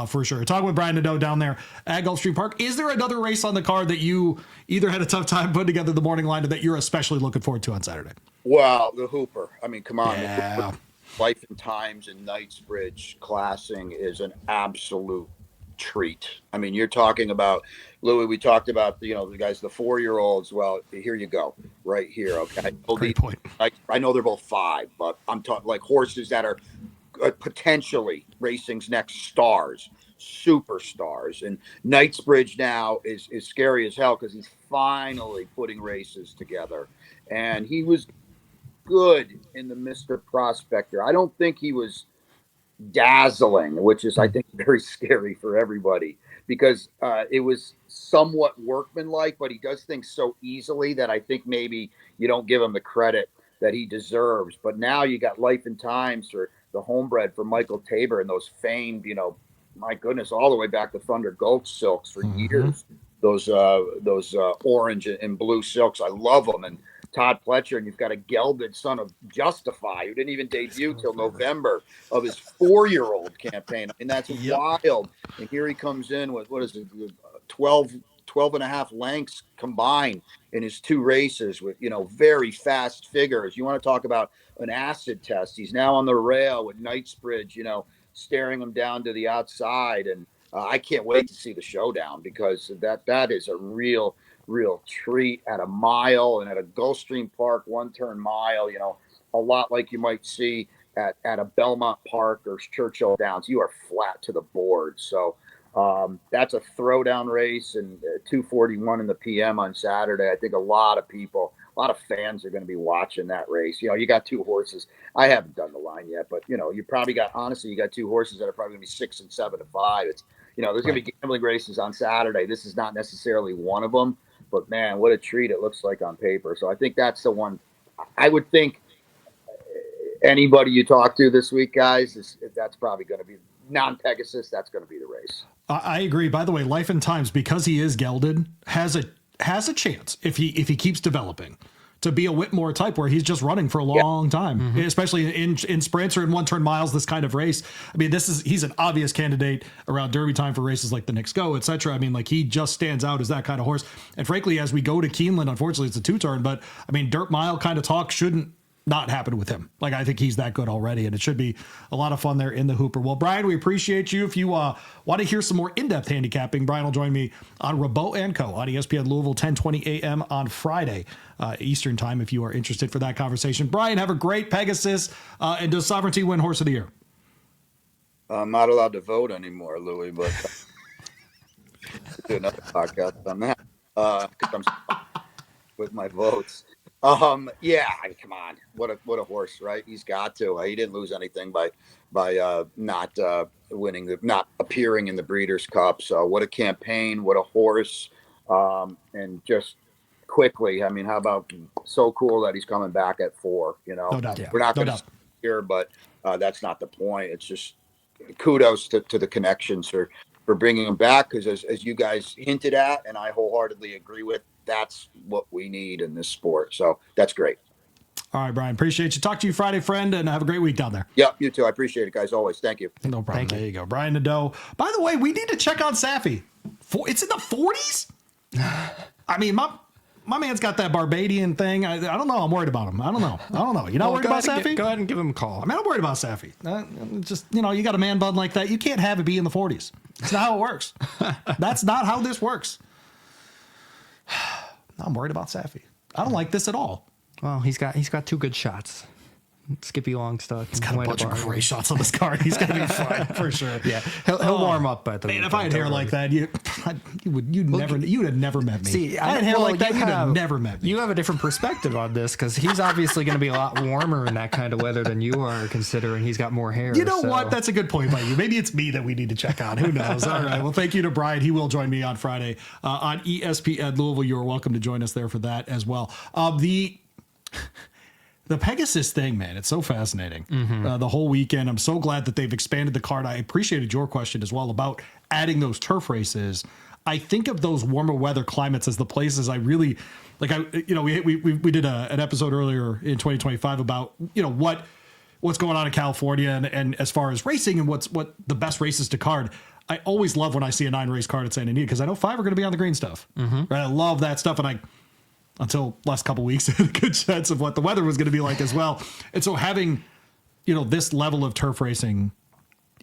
for sure. Talking with Brian Nadeau down there at Gulfstream Park. Is there another race on the card that you either had a tough time putting together the morning line or that you're especially looking forward to on Saturday? Well, the Hooper. I mean, come on. Yeah. The Hooper, Life and Times and Knightsbridge classing is an absolute treat. I mean, you're talking about, Louie, we talked about, the guys, the 4-year-olds. Well, here you go, right here. Okay. Great point. I know they're both 5, but I'm talking like horses that are potentially racing's next stars, superstars. And Knightsbridge now is scary as hell because he's finally putting races together. And he was good in the Mr. Prospector. I don't think he was dazzling, which is, I think, very scary for everybody because it was somewhat workmanlike, but he does things so easily that I think maybe you don't give him the credit that he deserves. But now you got Life and Times for the homebred for Michael Tabor and those famed, my goodness, all the way back to Thunder Gold silks for years. Those orange and blue silks. I love them. And Todd Pletcher, and you've got a gelded son of Justify, who didn't even debut till November of his 4-year-old campaign. I mean, that's wild. And here he comes in with, 12 and a half lengths combined in his 2 races with, very fast figures. You want to talk about an acid test. He's now on the rail with Knightsbridge, staring him down to the outside. And I can't wait to see the showdown because that is a real treat at a mile and at a Gulfstream Park 1-turn mile, a lot like you might see at a Belmont Park or Churchill Downs. You are flat to the board. So that's a throwdown race and 2:41 in the PM on Saturday. I think a lot of fans are going to be watching that race. You got 2 horses. I haven't done the line yet, but you probably got 2 horses that are probably going to be 6 and 7 and 5. It's, there's going to be gambling races on Saturday. This is not necessarily one of them. But, man, what a treat it looks like on paper. So I think that's the one. I would think anybody you talk to this week, guys, that's probably going to be non-Pegasus. That's going to be the race. I agree. By the way, Life and Times, because he is gelded, has a chance if he keeps developing to be a Whitmore type where he's just running for a long time, especially in sprints or in 1-turn miles, this kind of race. I mean, he's an obvious candidate around Derby time for races like the Knicks Go, etc. I mean, like he just stands out as that kind of horse. And frankly, as we go to Keeneland, unfortunately it's a 2-turn, but I mean, dirt mile kind of talk shouldn't not happen with him. Like, I think he's that good already, and it should be a lot of fun there in the Hooper. Well, Brian, we appreciate you. If you want to hear some more in-depth handicapping, Brian will join me on Rabaut & Co. on ESPN Louisville, 10:20 a.m. on Friday, Eastern time, if you are interested for that conversation. Brian, have a great Pegasus, and does Sovereignty win Horse of the Year? I'm not allowed to vote anymore, Louie, but do another podcast on that because I'm with my votes. Yeah, I mean, come on. What a horse, right? He's got to. He didn't lose anything by not winning, not appearing in the Breeders' Cup. So what a campaign, what a horse. And just quickly, I mean, how about so cool that he's coming back at 4, No doubt. We're not going to here, but that's not the point. It's just kudos to the connections for bringing him back. Because as you guys hinted at, and I wholeheartedly agree with, that's what we need in this sport. So that's great. All right, Brian, appreciate you. Talk to you Friday, friend, and have a great week down there. Yep, you too. I appreciate it, guys. Always. Thank you. No problem. There you go. Brian Nadeau. By the way, we need to check on Saffy. It's in the 40s? I mean, my man's got that Barbadian thing. I don't know. I'm worried about him. I don't know. You're not worried about Saffy? Go ahead and give him a call. I mean, I'm worried about Saffy. Just, you got a man bun like that. You can't have it be in the 40s. That's not how it works. That's not how this works. I'm worried about Saffy. I don't like this at all. Well, he's got 2 good shots. Skippy Longstuck. He's got a bunch of great shots on this card. He's going to be fine for sure. Yeah, he'll warm up at the. Man, if I had hair like that, you'd have never met me. See, I had hair like that, you'd have never met me. You have a different perspective on this because he's obviously going to be a lot warmer in that kind of weather than you are, considering he's got more hair. You know what? That's a good point by you. Maybe it's me that we need to check on. Who knows? All right. Well, thank you to Brian. He will join me on Friday on ESPN Louisville. You are welcome to join us there for that as well. The Pegasus thing, man, it's so fascinating. The whole weekend, I'm so glad that they've expanded the card. I appreciated your question as well about adding those turf races. I think of those warmer weather climates as the places I really like. We did an episode earlier in 2025 about what's going on in California and as far as racing and what the best races to card. I always love when I see a 9-race card at Santa Anita because I know 5 are going to be on the green stuff. Right? I love that stuff, and until last couple of weeks, I had a good sense of what the weather was going to be like as well. And so having, this level of turf racing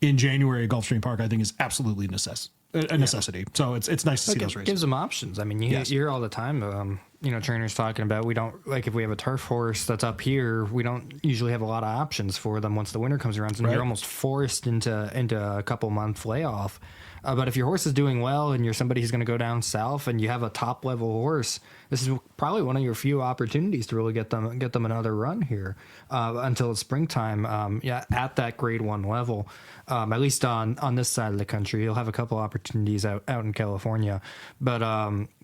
in January at Gulfstream Park, I think is absolutely a necessity. Yeah. So it's nice to see those races. It gives them options. I mean, you hear all the time, trainers talking about, we don't, like if we have a turf horse that's up here, we don't usually have a lot of options for them once the winter comes around. So you're almost forced into a couple month layoff. But if your horse is doing well and you're somebody who's going to go down south and you have a top level horse, this is probably one of your few opportunities to really get them another run here until it's springtime. At that grade 1 level, at least on this side of the country, you'll have a couple opportunities out in California. But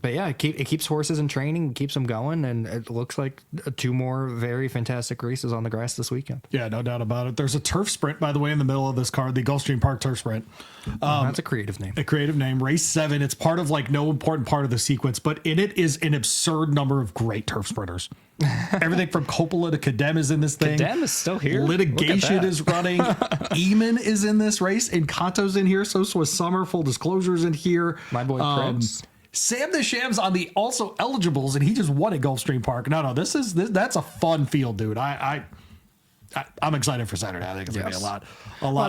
yeah, it keeps horses in training, keeps them going, and it looks like 2 more very fantastic races on the grass this weekend. Yeah, no doubt about it. There's a turf sprint, by the way, in the middle of this card, the Gulfstream Park Turf Sprint. That's a creative name. A creative name. Race 7. It's part of no important part of the sequence, but in it is an absurd number of great turf sprinters. Everything from Coppola to Cadem is in this thing. Cadem is still here. Litigation is running. Eamon is in this race. Encanto's in here. So Swiss Summer. Full Disclosure's in here. My boy Prince. Sam the Shams on the also eligibles, and he just won at Gulfstream Park. No, that's a fun field, dude. I'm excited for Saturday. I think it's gonna be a lot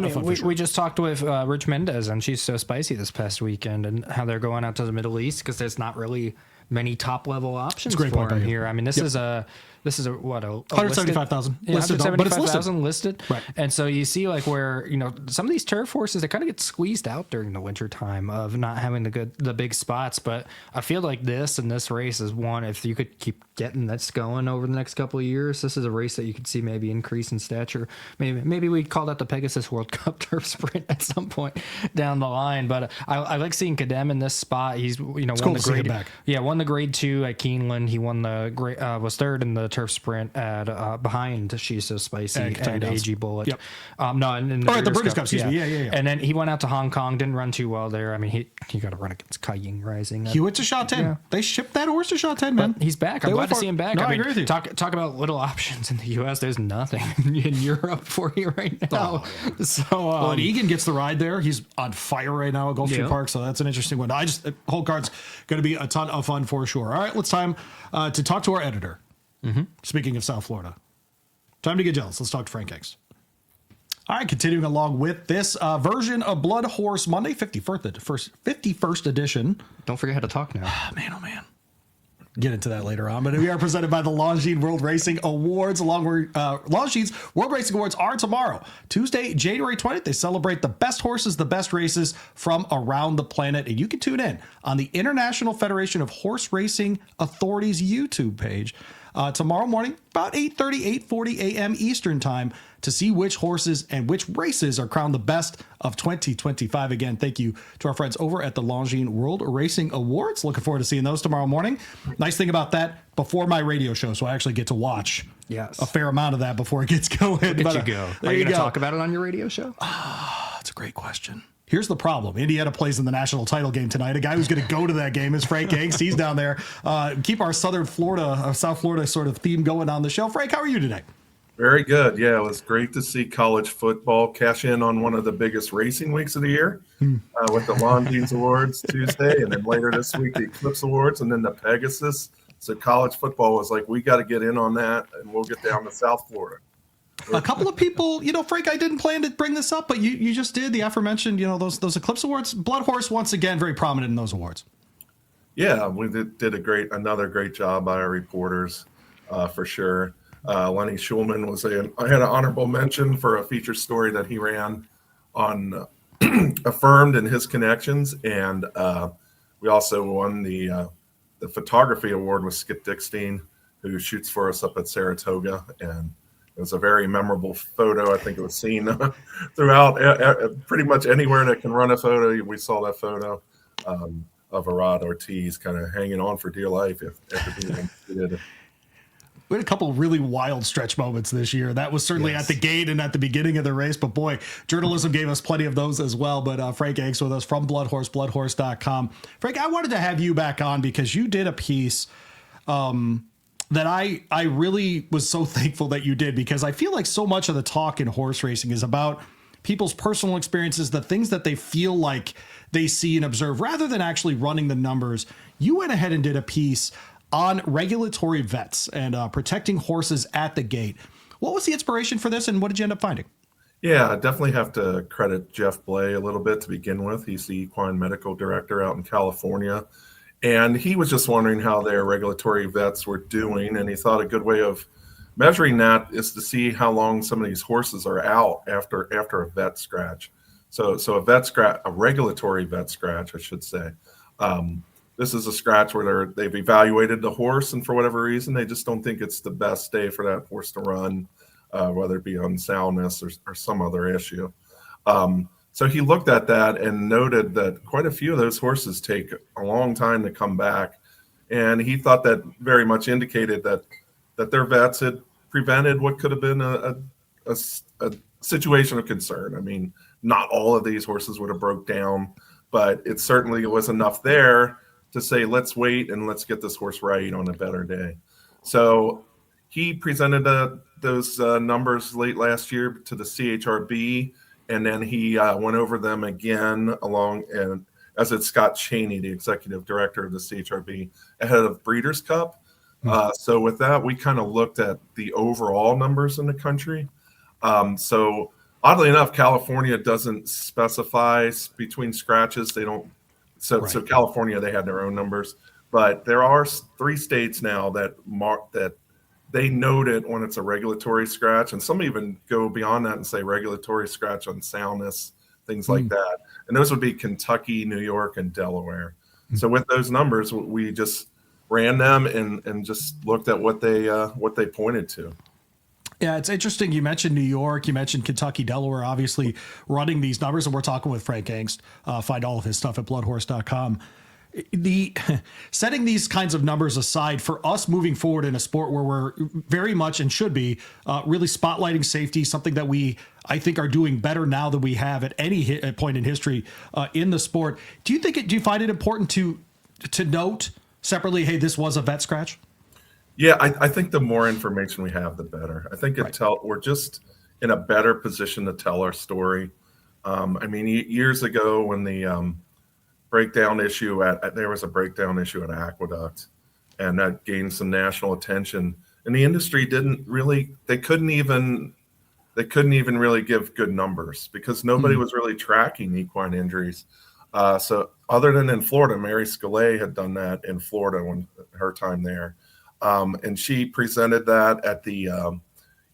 of fun. We just talked with Rich Mendez, and she's so spicy this past weekend, and how they're going out to the Middle East because there's not really many top level options for him here. I mean, this is a 175,000 listed, but it's listed. Right. And so you see where, some of these turf horses, they kind of get squeezed out during the winter time of not having the big spots. But I feel like this race is one, if you could keep getting this going over the next couple of years, this is a race that you could see maybe increase in stature. Maybe we'd call that the Pegasus World Cup turf sprint at some point down the line. But I like seeing Cadem in this spot. He's, won the grade. Won the grade 2 at Keeneland. He won the grade, was third in the turf sprint at behind She's So Spicy and AG Bullet. Yep. In the British Cup, excuse me. Yeah. And then he went out to Hong Kong, didn't run too well there. I mean, he got to run against Kaiying Rising. He went to Shot 10. Yeah. They shipped that horse to Shot 10, man. But he's back. I'm glad to see him back. No, I agree with you. Talk about little options in the U.S. There's nothing in Europe for you right now. Oh, yeah. So, and Egan gets the ride there. He's on fire right now at Gulfstream Park, so that's an interesting one. The whole card's going to be a ton of fun for sure. All right, it's time to talk to our editor. Speaking of South Florida, time to get jealous. Let's talk to Frank Angst. All right, continuing along with this version of BloodHorse Monday, 51st edition. Don't forget how to talk now. Oh, man. Get into that later on, but we are presented by the Longines World Racing Awards. Longines World Racing Awards are tomorrow, Tuesday, January 20th. They celebrate the best horses, the best races from around the planet, and you can tune in on the International Federation of Horse Racing Authorities YouTube page tomorrow morning, about 8:30, 8:40 a.m. Eastern time, to see which horses and which races are crowned the best of 2025. Again, thank you to our friends over at the Longines World Racing Awards. Looking forward to seeing those tomorrow morning. Nice thing about that, before my radio show, so I actually get to watch a fair amount of that before it gets going. Are you going to talk about it on your radio show? That's a great question. Here's the problem. Indiana plays in the national title game tonight. A guy who's going to go to that game is Frank Angst. He's down there. Keep our South Florida sort of theme going on the show. Frank, how are you today? Very good. Yeah, it was great to see college football cash in on one of the biggest racing weeks of the year with the Longines Awards Tuesday, and then later this week the Eclipse Awards, and then the Pegasus. So college football was like, we got to get in on that, and we'll get down to South Florida. A couple of people, Frank, I didn't plan to bring this up, but you just did. The aforementioned, those Eclipse Awards. BloodHorse, once again, very prominent in those awards. Yeah, we did another great job by our reporters, for sure. Lenny Schulman I had an honorable mention for a feature story that he ran on Affirmed and his connections, and we also won the photography award with Skip Dickstein, who shoots for us up at Saratoga, and it was a very memorable photo. I think it was seen throughout pretty much anywhere that can run a photo. We saw that photo of Arad Ortiz kind of hanging on for dear life after being defeated. We had a couple of really wild stretch moments this year. That was certainly at the gate and at the beginning of the race. But boy, journalism gave us plenty of those as well. But Frank Angst with us from BloodHorse, BloodHorse.com. Frank, I wanted to have you back on because you did a piece that I really was so thankful that you did, because I feel like so much of the talk in horse racing is about people's personal experiences, the things that they feel like they see and observe rather than actually running the numbers. You went ahead and did a piece on regulatory vets and protecting horses at the gate. What was the inspiration for this, and what did you end up finding? Yeah, I definitely have to credit Jeff Blay a little bit to begin with. He's the equine medical director out in California. And he was just wondering how their regulatory vets were doing. And he thought a good way of measuring that is to see how long some of these horses are out after a vet scratch. So a regulatory vet scratch, I should say. This is a scratch where they've evaluated the horse, and for whatever reason, they just don't think it's the best day for that horse to run, whether it be on soundness or some other issue. So he looked at that and noted that quite a few of those horses take a long time to come back. And he thought that very much indicated that their vets had prevented what could have been a situation of concern. I mean, not all of these horses would have broke down, but it certainly was enough there to say, let's wait and let's get this horse right on a better day. So he presented those numbers late last year to the CHRB, and then he went over them again and as it's Scott Cheney, the executive director of the CHRB, ahead of Breeders' Cup. So with that, we kind of looked at the overall numbers in the country. So oddly enough, California doesn't specify between scratches. They don't. So California, they had their own numbers, but there are 3 states now that they note it when it's a regulatory scratch, and some even go beyond that and say regulatory scratch on soundness, things like that. And those would be Kentucky, New York, and Delaware. So with those numbers, we just ran them and just looked at what they pointed to. Yeah, it's interesting. You mentioned New York, you mentioned Kentucky, Delaware, obviously running these numbers, and we're talking with Frank Angst. Find all of his stuff at bloodhorse.com. Setting these kinds of numbers aside, for us moving forward in a sport where we're very much and should be really spotlighting safety, something that I think are doing better now than we have at any point in history in the sport. Do you find it important to note separately, hey, this was a vet scratch? Yeah, I think the more information we have, the better. I think we're just in a better position to tell our story. I mean, years ago when the breakdown issue there was a breakdown issue at Aqueduct, and that gained some national attention, and the industry they couldn't even really give good numbers because nobody was really tracking equine injuries. So other than in Florida, Mary Scalay had done that in Florida when her time there. And she presented that at the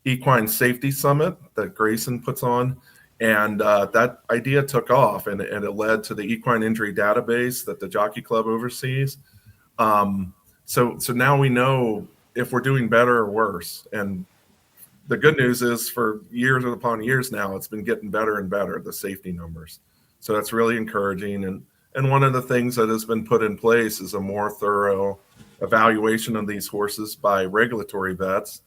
Equine Safety Summit that Grayson puts on. And that idea took off, and it led to the equine injury database that the Jockey Club oversees. So now we know if we're doing better or worse. And the good news is for years upon years now, it's been getting better and better, the safety numbers. So that's really encouraging. And one of the things that has been put in place is a more thorough evaluation of these horses by regulatory vets.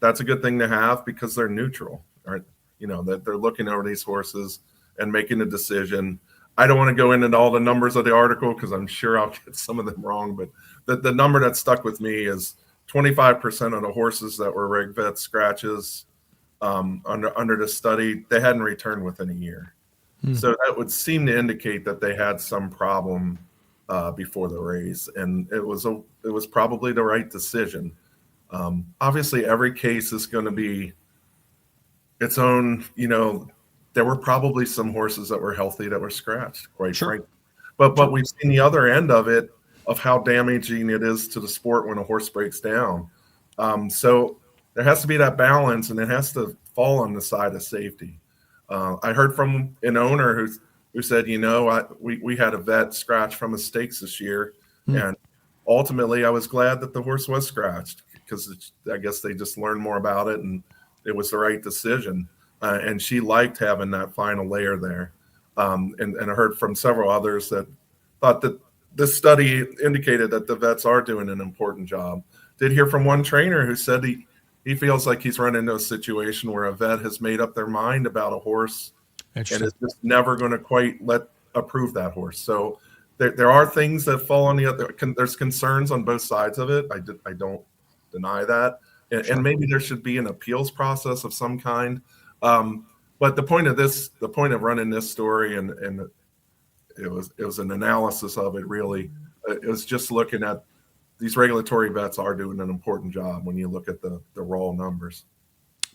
That's a good thing to have because they're neutral, right? You know, that they're looking over these horses and making a decision. I don't want to go into all the numbers of the article because I'm sure I'll get some of them wrong, but the number that stuck with me is 25% of the horses that were reg vet scratches under the study, they hadn't returned within a year. So that would seem to indicate that they had some problem before the race, and it was probably the right decision. Obviously, every case is going to be its own. You know, there were probably some horses that were healthy that were scratched, quite frankly. But we've seen the other end of it, of how damaging it is to the sport when a horse breaks down. So there has to be that balance, and it has to fall on the side of safety. I heard from an owner who said, you know, we had a vet scratch from a stakes this year, and ultimately I was glad that the horse was scratched because I guess they just learned more about it, and it was the right decision. And she liked having that final layer there. And I heard from several others that thought that this study indicated that the vets are doing an important job did hear from one trainer who said he feels like he's run into a situation where a vet has made up their mind about a horse and is just never going to quite approve that horse. So there are things that fall on the other. There's concerns on both sides of it. I don't deny that, and maybe there should be an appeals process of some kind. But the point of running this story, and it was an analysis of it. Really, it was just looking at these regulatory vets are doing an important job when you look at the raw numbers.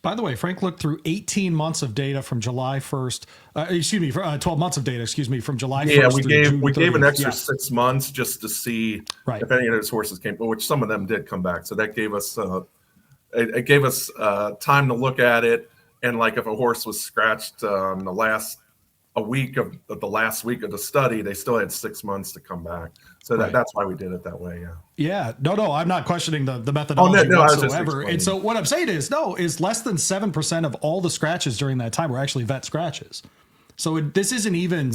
By the way, Frank looked through 18 months of data from July 1st. 12 months of data, from July 1st. Yeah, we gave an extra 6 months just to see if any of those horses came, which some of them did come back. So that gave us it gave us time to look at it. And like if a horse was scratched the last week of the last week of the study, they still had 6 months to come back. So that's why we did it that way. Yeah. No, I'm not questioning the methodology whatsoever. And so what I'm saying is less than 7% of all the scratches during that time were actually vet scratches. So this isn't even,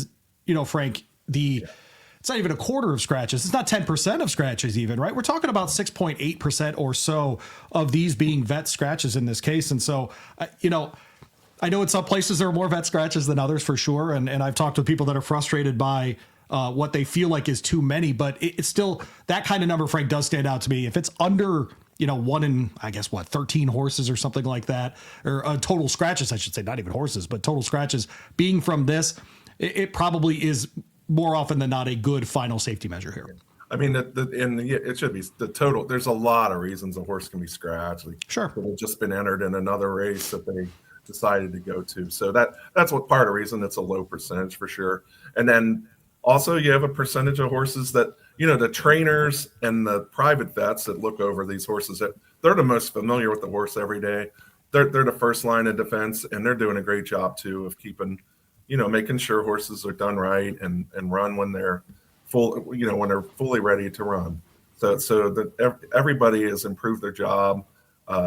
Frank, it's not even a quarter of scratches. It's not 10% of scratches even, right? We're talking about 6.8% or so of these being vet scratches in this case. And so, I know in some places there are more vet scratches than others for sure. And I've talked to people that are frustrated by what they feel like is too many, but it's still that kind of number, Frank, does stand out to me. If it's under, 1 in, 13 horses or something like that, or total scratches, I should say, not even horses, but total scratches being from this, it probably is more often than not a good final safety measure here. I mean, it should be the total. There's a lot of reasons a horse can be scratched. Sure. They've just been entered in another race that they decided to go to. So that's what part of the reason it's a low percentage for sure. And then also you have a percentage of horses that, the trainers and the private vets that look over these horses, that they're the most familiar with the horse every day. They're the first line of defense, and they're doing a great job too of keeping, making sure horses are done right and run when they're full, when they're fully ready to run. So that everybody has improved their job,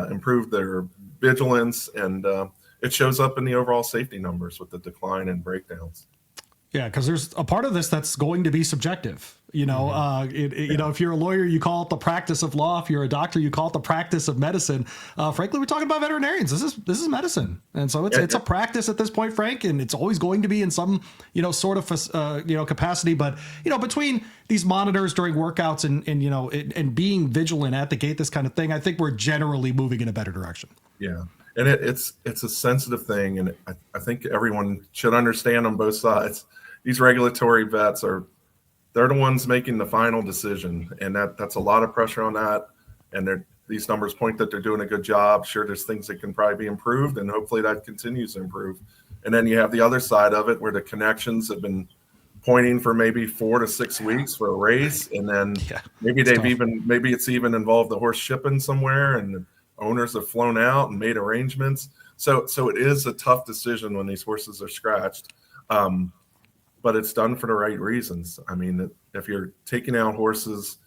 improved their vigilance, and it shows up in the overall safety numbers with the decline and breakdowns. Yeah, because there's a part of this that's going to be subjective. If you're a lawyer, you call it the practice of law. If you're a doctor, you call it the practice of medicine. Frankly, we're talking about veterinarians. This is medicine, and so it's a practice at this point, Frank, and it's always going to be in some sort of capacity. But between these monitors during workouts and being vigilant at the gate, this kind of thing, I think we're generally moving in a better direction. Yeah. And it's a sensitive thing, and I think everyone should understand on both sides. These regulatory vets they're the ones making the final decision, and that's a lot of pressure on that. And these numbers point that they're doing a good job. Sure, there's things that can probably be improved, and hopefully that continues to improve. And then you have the other side of it where the connections have been pointing for maybe 4 to 6 weeks for a race, and then maybe it's even involved the horse shipping somewhere, and the owners have flown out and made arrangements. So it is a tough decision when these horses are scratched. But it's done for the right reasons. I mean, if you're taking out horses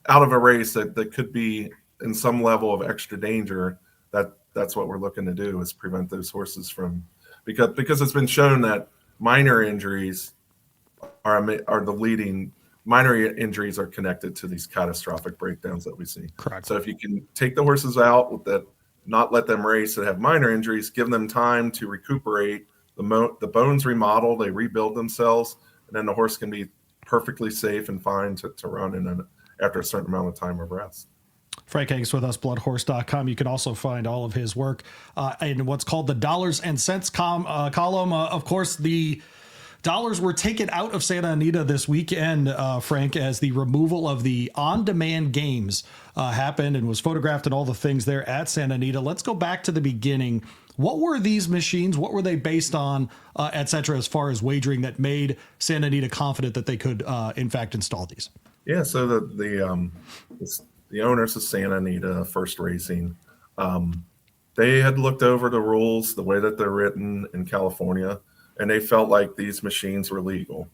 out of a race that could be in some level of extra danger, that's what we're looking to do, is prevent those horses from, because it's been shown that minor injuries are the leading. Minor injuries are connected to these catastrophic breakdowns that we see. Correct. So if you can take the horses out that, not let them race that have minor injuries, give them time to recuperate, the bones remodel, they rebuild themselves, and then the horse can be perfectly safe and fine to run after a certain amount of time of rest. Frank Angst with us, BloodHorse.com. You can also find all of his work in what's called the Dollars and Cents column. Of course, the dollars were taken out of Santa Anita this weekend, Frank, as the removal of the on-demand games happened and was photographed and all the things there at Santa Anita. Let's go back to the beginning. What were these machines? What were they based on, et cetera, as far as wagering that made Santa Anita confident that they could, in fact, install these? Yeah, so the owners of Santa Anita First Racing, they had looked over the rules, the way that they're written in California, and they felt like these machines were legal.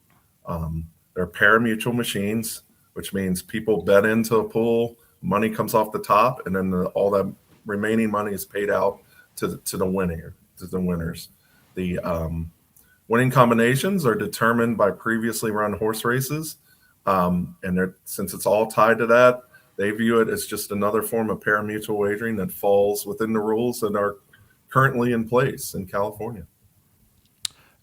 They're pari-mutuel machines, which means people bet into a pool, money comes off the top, and then all that remaining money is paid out to the winners. The winning combinations are determined by previously run horse races, and since it's all tied to that, they view it as just another form of pari-mutuel wagering that falls within the rules that are currently in place in California.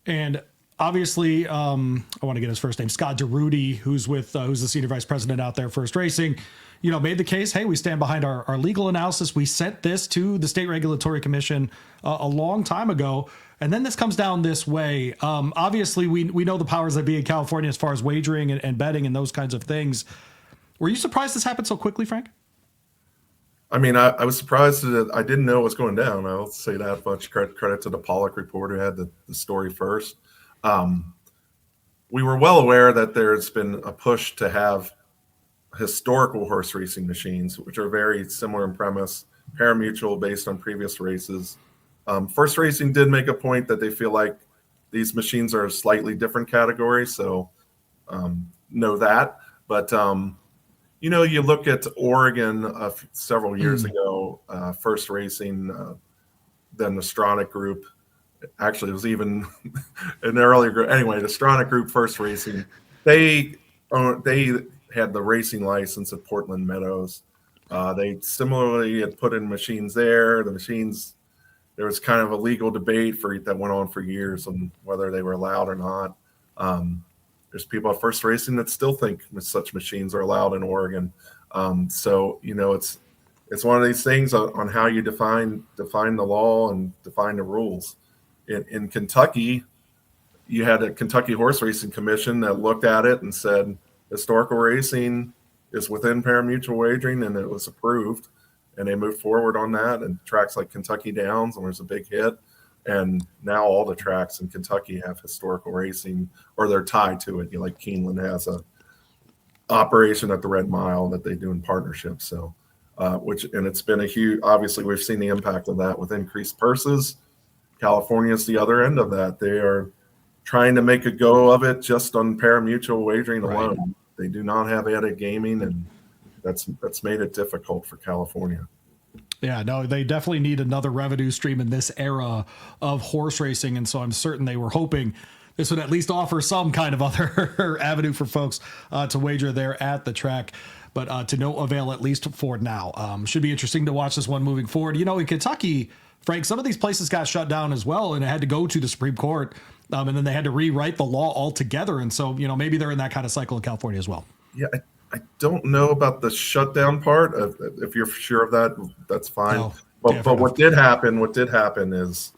And obviously, I want to get his first name, Scott DeRudy, who's the senior vice president out there, First Racing, made the case, hey, we stand behind our legal analysis. We sent this to the State Regulatory Commission a long time ago. And then this comes down this way. Obviously, we know the powers that be in California as far as wagering and betting and those kinds of things. Were you surprised this happened so quickly, Frank? I mean, I was surprised that I didn't know it was going down. I'll say that much. Credit to the Pollock report who had the story first. We were well aware that there's been a push to have historical horse racing machines, which are very similar in premise, pari-mutuel based on previous races. First Racing did make a point that they feel like these machines are a slightly different category, so know that. But you look at Oregon several years ago, First Racing, then the Stronach Group. Actually, it was even an earlier group. Anyway, the Stronach Group, First Racing, they had the racing license at Portland Meadows. They similarly had put in machines there. The machines, there was kind of a legal debate that went on for years on whether they were allowed or not. There's people at First Racing that still think such machines are allowed in Oregon. So it's one of these things on how you define the law and define the rules. In Kentucky, you had a Kentucky Horse Racing Commission that looked at it and said historical racing is within pari-mutuel wagering, and it was approved. And they moved forward on that. And tracks like Kentucky Downs, and there's a big hit. And now all the tracks in Kentucky have historical racing, or they're tied to it. Like Keeneland has a operation at the Red Mile that they do in partnership. So, and it's been a huge. Obviously, we've seen the impact of that with increased purses. California is the other end of that. They are trying to make a go of it just on pari-mutuel wagering alone. Right. They do not have added gaming, and that's made it difficult for California. Yeah, no, they definitely need another revenue stream in this era of horse racing. And so I'm certain they were hoping this would at least offer some kind of other avenue for folks to wager there at the track. But to no avail, at least for now. Should be interesting to watch this one moving forward. In Kentucky, Frank, some of these places got shut down as well, and it had to go to the Supreme Court. And then they had to rewrite the law altogether. And so, maybe they're in that kind of cycle in California as well. Yeah, I don't know about the shutdown part. If you're sure of that, that's fine. No, but what did happen is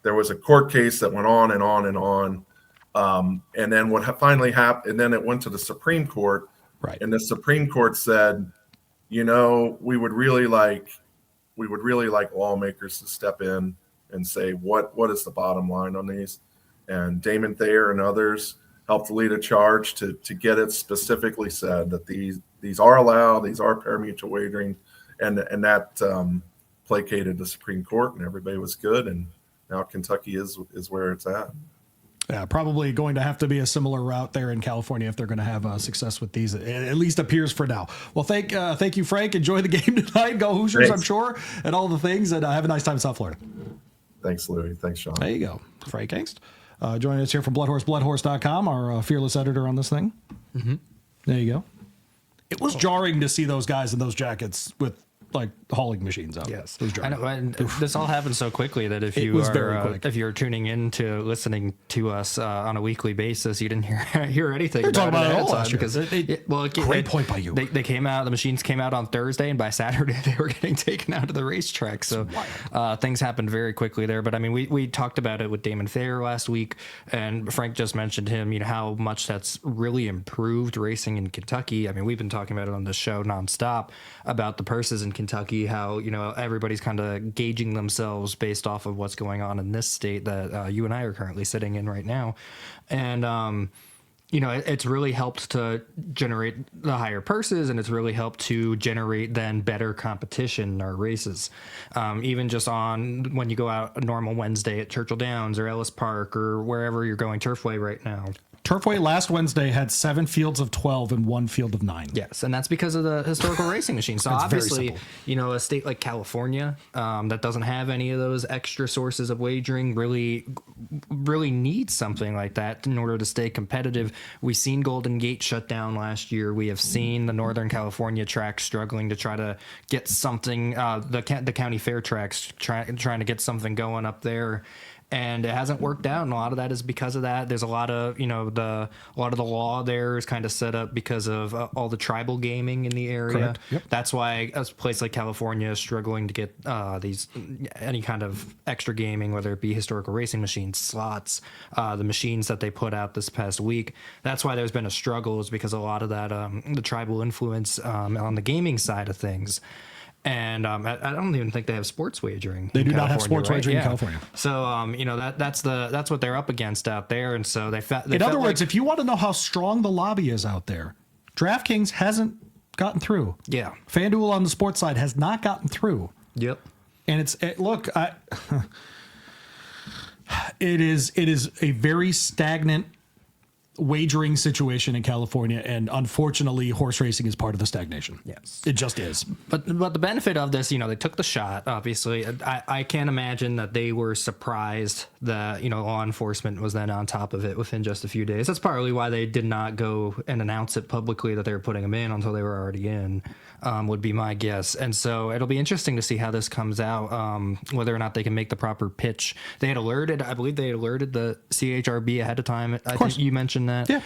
there was a court case that went on and on and on. And then what finally happened, and then it went to the Supreme Court. Right. And the Supreme Court said, we would really like lawmakers to step in and say, what is the bottom line on these? And Damon Thayer and others helped lead a charge to get it specifically said that these are allowed, these are pari-mutuel wagering, and that placated the Supreme Court, and everybody was good. And now Kentucky is where it's at. Yeah, probably going to have to be a similar route there in California if they're going to have success with these. It at least appears for now. Well, thank you, Frank. Enjoy the game tonight. Go Hoosiers, thanks. I'm sure, and all the things. And have a nice time in South Florida. Thanks, Louie. Thanks, Sean. There you go. Frank Angst. Joining us here from BloodHorse.com, our fearless editor on this thing. Mm-hmm. There you go. It was jarring to see those guys in those jackets with hauling machines out. Yes, I know, and this all happened so quickly that if you're tuning in to listening to us on a weekly basis, you didn't hear anything about it all last year. Because great point by you. They came out. The machines came out on Thursday, and by Saturday they were getting taken out of the racetrack. So things happened very quickly there. But I mean, we talked about it with Damon Thayer last week, and Frank just mentioned him. How much that's really improved racing in Kentucky. I mean, we've been talking about it on this show nonstop about the purses in Kentucky, how everybody's kind of gauging themselves based off of what's going on in this state that you and I are currently sitting in right now, and it's really helped to generate the higher purses, and it's really helped to generate then better competition in our races. Even just on when you go out a normal Wednesday at Churchill Downs or Ellis Park or wherever you're going Turfway right now. Turfway last Wednesday had 7 fields of 12 and 1 field of 9. Yes, and that's because of the historical racing machine. So It's very obviously, simple. you know, a state like California that doesn't have any of those extra sources of wagering really needs something like that in order to stay competitive. We've seen Golden Gate shut down last year. We have seen the Northern California tracks struggling to try to get something, the county fair tracks trying to get something going up there. And it hasn't worked out, and a lot of that is because of that. There's a lot of, you know, a lot of the law there is kind of set up because of all the tribal gaming in the area. Correct. Yep. That's why a place like California is struggling to get any kind of extra gaming, whether it be historical racing machines, slots, the machines that they put out this past week. That's why there's been a struggle, is because a lot of that the tribal influence on the gaming side of things. And I don't even think they have sports wagering. They in do not have California, sports right? wagering in California. So you know, that's what they're up against out there. And so they In other words, if you want to know how strong the lobby is out there, DraftKings hasn't gotten through. yeah, FanDuel on the sports side has not gotten through. yep, And it is a very stagnant wagering situation in California, and unfortunately horse racing is part of the stagnation. Yes. It just is. But the benefit of this, you know, they took the shot. Obviously, I can't imagine that they were surprised that, you know, law enforcement was then on top of it within just a few days. That's partly why they did not go and announce it publicly that they were putting them in until they were already in. Would be my guess. And so it'll be interesting to see how this comes out, whether or not they can make the proper pitch. I believe they had alerted the CHRB ahead of time. I think you mentioned that. Yeah.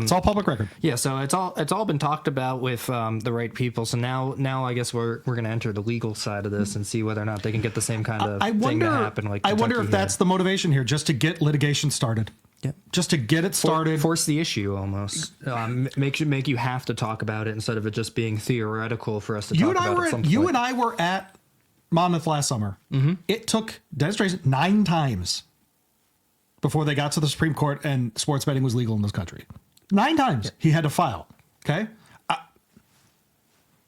It's all public record. Yeah, so it's all been talked about with the right people. So now I guess we're going to enter the legal side of this and see whether or not they can get the same kind of thing to happen. Like I wonder if Kentucky that's the motivation here, just to get litigation started. Yep. Just to get it started. Force the issue almost. Make you have to talk about it instead of it just being theoretical for us to talk about at some point. You and I were at Monmouth last summer. Mm-hmm. It took Dennis Drayson 9 times before they got to the Supreme Court and sports betting was legal in this country. 9 times he had to file. Okay.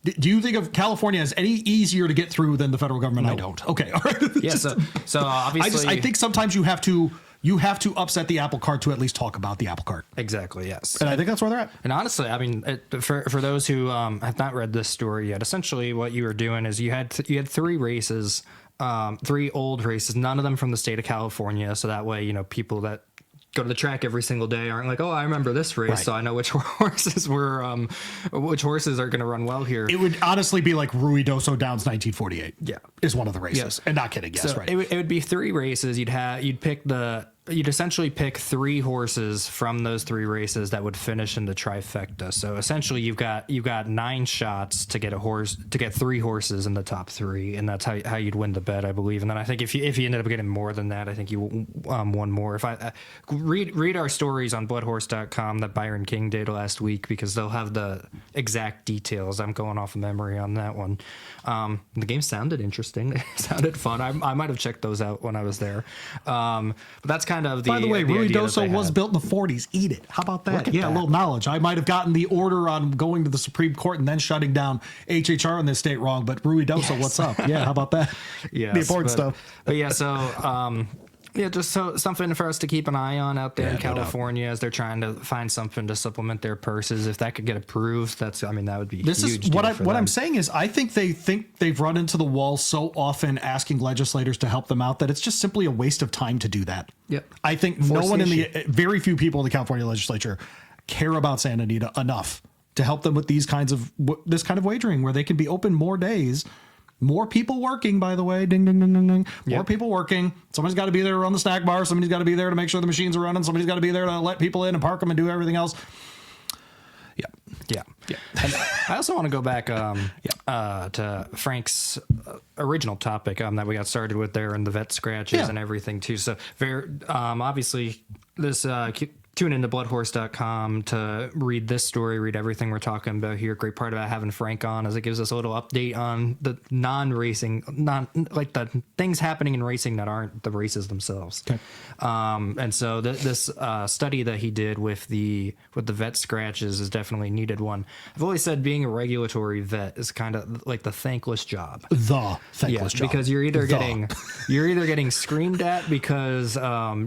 Do you think of California as any easier to get through than the federal government? No. I don't. Okay. All right. Yeah. So obviously, I think sometimes you have to upset the apple cart to at least talk about the apple cart. Exactly. Yes. And I think that's where they're at. And honestly, I mean, for those who have not read this story yet, essentially what you were doing is you had 3 races, 3 old races, none of them from the state of California. So that way, you know, people that go to the track every single day aren't like, oh, I remember this race, Right. so I know which horses are going to run well here. It would honestly be like Rui Doso Downs 1948. Yeah. Is one of the races. Yes. And not kidding. Yes, So right. it would be 3 races. You'd essentially pick 3 horses from those 3 races that would finish in the trifecta. So essentially, you've got 9 shots to get 3 horses in the top 3, and that's how you'd win the bet, I believe. And then I think if you ended up getting more than that, I think you won more. If I read our stories on BloodHorse.com that Byron King did last week, because they'll have the exact details. I'm going off of memory on that one. The game sounded interesting. It sounded fun. I might have checked those out when I was there. But that's kind of By the way, Rui idea that Doso they was have. built in the 40s. Eat it. How about that? Look at Yeah, that. a little knowledge. I might have gotten the order on going to the Supreme Court and then shutting down HHR in this state wrong, but Rui Doso, what's up? Yeah, how about that? Yes, the important stuff. But yeah, so yeah, just something for us to keep an eye on out there in no doubt. California as they're trying to find something to supplement their purses. If that could get approved, that would be This huge. is what deal for them. I'm saying is I think they've run into the wall so often asking legislators to help them out that it's just simply a waste of time to do that. Yep. I think Force no one the very few people in the California legislature care about Santa Anita enough to help them with this kind of wagering where they can be open more days. More people working, by the way. Ding, ding, ding, ding, ding. More people working. Somebody's got to be there to run the snack bar. Somebody's got to be there to make sure the machines are running. Somebody's got to be there to let people in and park them and do everything else. Yeah. And I also want to go back to Frank's original topic that we got started with there, and the vet scratches and everything too. So obviously this tune into bloodhorse.com to read this story, read everything we're talking about here. Great part about having Frank on is it gives us a little update on the like the things happening in racing that aren't the races themselves. Okay. And so this study that he did with the vet scratches is definitely needed one. I've always said being a regulatory vet is kind of like the thankless job. The thankless job. Because you're either getting screamed at because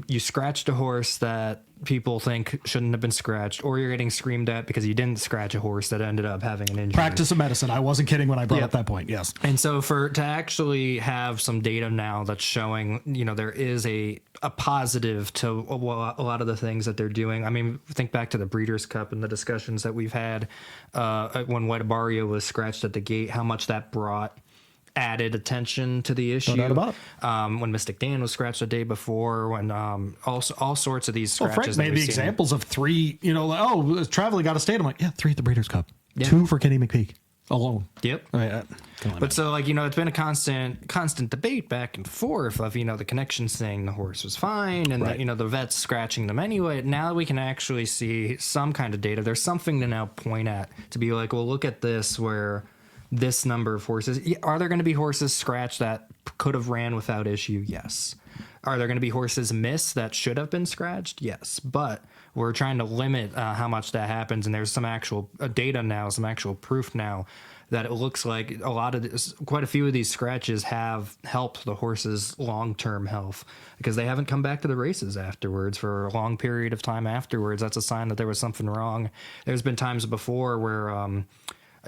you scratched a horse that people think shouldn't have been scratched, or you're getting screamed at because you didn't scratch a horse that ended up having an injury. Practice of medicine. I wasn't kidding when I brought up that point. Yes. And so to actually have some data now that's showing, there is a positive to a lot of the things that they're doing. I mean, think back to the Breeders' Cup and the discussions that we've had when White Barrio was scratched at the gate, how much that brought added attention to the issue. No doubt about it. When Mystic Dan was scratched the day before, when all sorts of these scratches. Well, Frank made the examples of 3, traveling out of state. I'm like, 3 at the Breeders' Cup. 2 for Kenny McPeak alone. Yep. But so it's been a constant debate back and forth of, the connection saying the horse was fine and the vet's scratching them anyway. Now we can actually see some kind of data. There's something to now point at to be like, well, look at this where this number of horses. Are there going to be horses scratched that could have ran without issue? Yes. Are there going to be horses missed that should have been scratched? Yes. But we're trying to limit how much that happens. And there's some actual data now, some actual proof now that it looks like quite a few of these scratches have helped the horse's long-term health because they haven't come back to the races afterwards for a long period of time afterwards. That's a sign that there was something wrong. There's been times before where,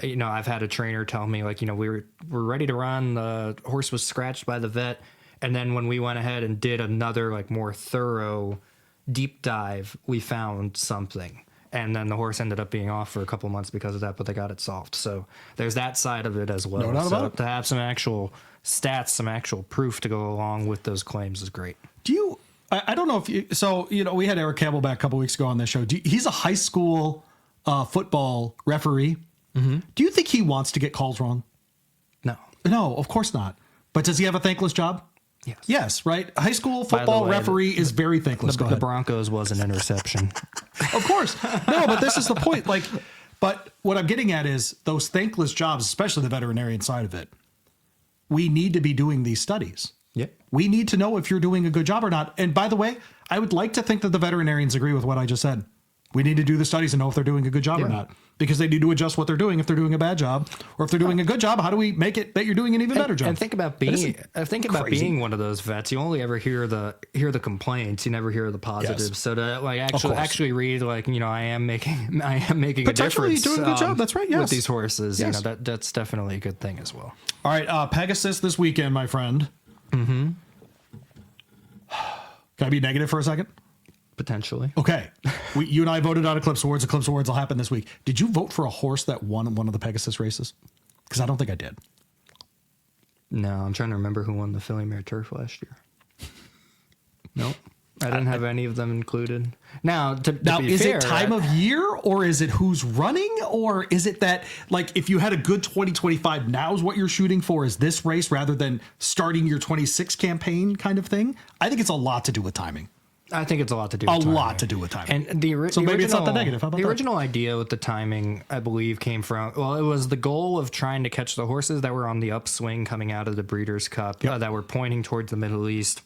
I've had a trainer tell me, we're ready to run. The horse was scratched by the vet. And then when we went ahead and did another, more thorough deep dive, we found something. And then the horse ended up being off for a couple months because of that, but they got it solved. So there's that side of it as well. No doubt about it. To have some actual stats, some actual proof to go along with those claims is great. I don't know if we had Eric Campbell back a couple weeks ago on this show. He's a high school football referee. Mm-hmm. Do you think he wants to get calls wrong? No, of course not. But does he have a thankless job? Yes. Yes, right? High school football referee is very thankless. The Broncos was an interception. Of course. No, but this is the point. But what I'm getting at is those thankless jobs, especially the veterinarian side of it, we need to be doing these studies. Yep. We need to know if you're doing a good job or not. And by the way, I would like to think that the veterinarians agree with what I just said. We need to do the studies and know if they're doing a good job or not, because they need to adjust what they're doing if they're doing a bad job, or if they're doing a good job. How do we make it that you're doing an even better job? And think about being one of those vets. You only ever hear the complaints. You never hear the positives. Yes. So to actually read I am making a difference. Doing a good job. That's right. Yes. With these horses, yes. That's definitely a good thing as well. All right, Pegasus this weekend, my friend. Mm-hmm. Can I be negative for a second? Potentially. Okay. You and I voted on Eclipse Awards. Eclipse Awards will happen this week. Did you vote for a horse that won one of the Pegasus races? Because I don't think I did. No, I'm trying to remember who won the Filly Mare Turf last year. Nope. I didn't have any of them included. Now, is it time of year, or is it who's running, or is it that, if you had a good 2025, now's what you're shooting for, is this race rather than starting your 26 campaign kind of thing? I think it's a lot to do with timing. I think it's a lot to do with timing. A lot to do with timing. And so maybe it's not the negative. How about the original idea with the timing, I believe, came from, it was the goal of trying to catch the horses that were on the upswing coming out of the Breeders' Cup, that were pointing towards the Middle East,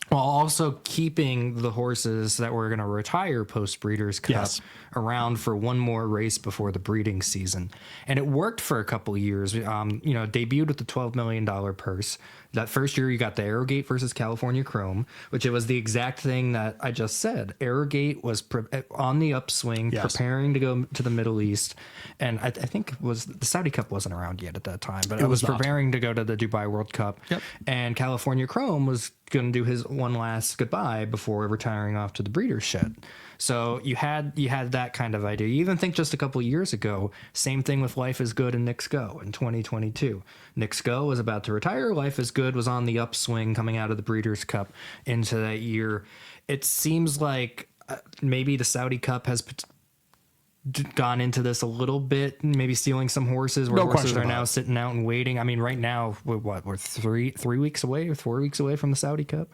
while also keeping the horses that were going to retire post Breeders' Cup around for one more race before the breeding season. And it worked for a couple of years. Debuted with the $12 million purse. That first year, you got the Arrogate versus California Chrome, which it was the exact thing that I just said. Arrogate was on the upswing, preparing to go to the Middle East. And I think it was the Saudi Cup wasn't around yet at that time, but it was preparing to go to the Dubai World Cup. Yep. And California Chrome was going to do his one last goodbye before retiring off to the breeder's shed. So you had that kind of idea. You even think just a couple of years ago, same thing with Life is Good and Knicks Go in 2022. Knicks Go was about to retire. Life is Good was on the upswing coming out of the Breeders' Cup into that year. It seems like maybe the Saudi Cup has gone into this a little bit, maybe stealing some horses where horses are now sitting out and waiting. I mean, right now, we're 3 weeks away or 4 weeks away from the Saudi Cup.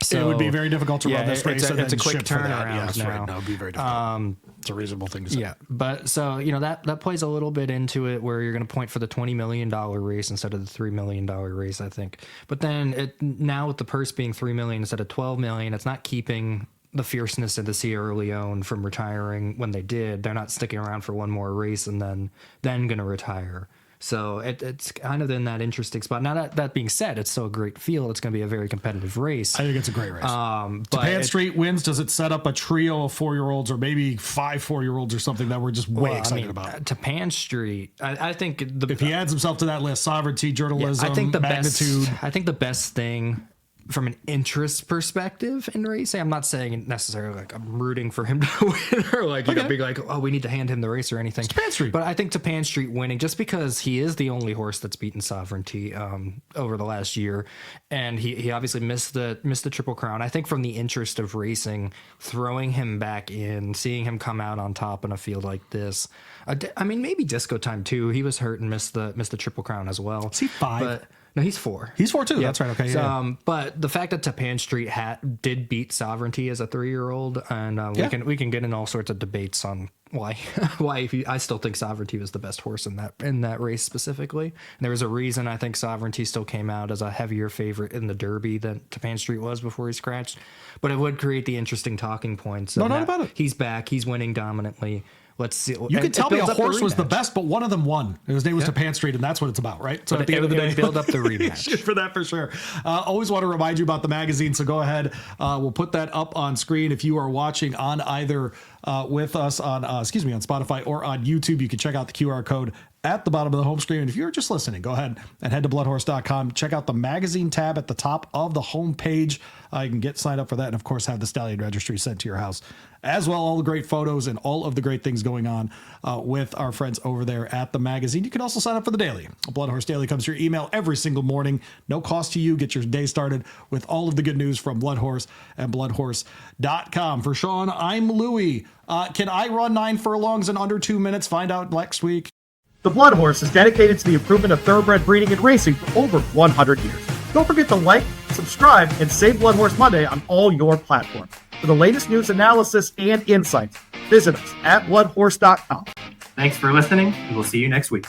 So it would be very difficult to run this race. It's a quick turnaround now. Right. No, it would be very difficult. It's a reasonable thing to say. Yeah, but so that plays a little bit into it, where you're going to point for the $20 million race instead of the $3 million race, I think. But then now with the purse being $3 million instead of $12 million, it's not keeping the fierceness of the Sierra Leone from retiring when they did. They're not sticking around for one more race and then going to retire. So it's kind of in that interesting spot. Now that being said, it's still a great field. It's going to be a very competitive race. I think it's a great race. But Japan Street wins. Does it set up a trio of 4-year-olds or maybe 5 4-year-olds or something that we're just way excited about? Japan Street, I think if he adds himself to that list, sovereignty, journalism, I think the magnitude. I think the best thing from an interest perspective in racing, I'm not saying necessarily like I'm rooting for him to win or like, you know, being like, oh, we need to hand him the race or anything. Japan Street. But I think Japan Street winning just because he is the only horse that's beaten Sovereignty over the last year. And he obviously missed the Triple Crown. I think from the interest of racing, throwing him back in, seeing him come out on top in a field like this. I mean, maybe Disco Time too. He was hurt and missed the Triple Crown as well. Is he 5? But, no, he's 4. He's 4 too. Yeah. That's right. Okay. Yeah. But the fact that Japan Street did beat Sovereignty as a 3-year-old, and we can get in all sorts of debates on why I still think Sovereignty was the best horse in that race specifically. And there was a reason I think Sovereignty still came out as a heavier favorite in the Derby than Japan Street was before he scratched. But it would create the interesting talking points. No doubt about it. He's back. He's winning dominantly. Let's see. You can tell me a horse was the best, but one of them won. His name was Japan Street, and that's what it's about, right? So but at the end of the day, build up the rematch. For that, for sure. Always want to remind you about the magazine, so go ahead. We'll put that up on screen. If you are watching on either with us on Spotify or on YouTube, you can check out the QR code at the bottom of the home screen. And if you're just listening, go ahead and head to bloodhorse.com. Check out the magazine tab at the top of the home page. You can get signed up for that, and of course have the Stallion Registry sent to your house as well. All the great photos and all of the great things going on with our friends over there at the magazine. You can also sign up for the daily. Blood Horse Daily comes to your email every single morning. No cost to you. Get your day started with all of the good news from Blood Horse and bloodhorse.com. For Sean, I'm Louie. Can I run 9 furlongs in under 2 minutes? Find out next week. The Blood Horse is dedicated to the improvement of thoroughbred breeding and racing for over 100 years. Don't forget to like, subscribe, and save Blood Horse Monday on all your platforms. For the latest news, analysis, and insights, visit us at bloodhorse.com. Thanks for listening, and we'll see you next week.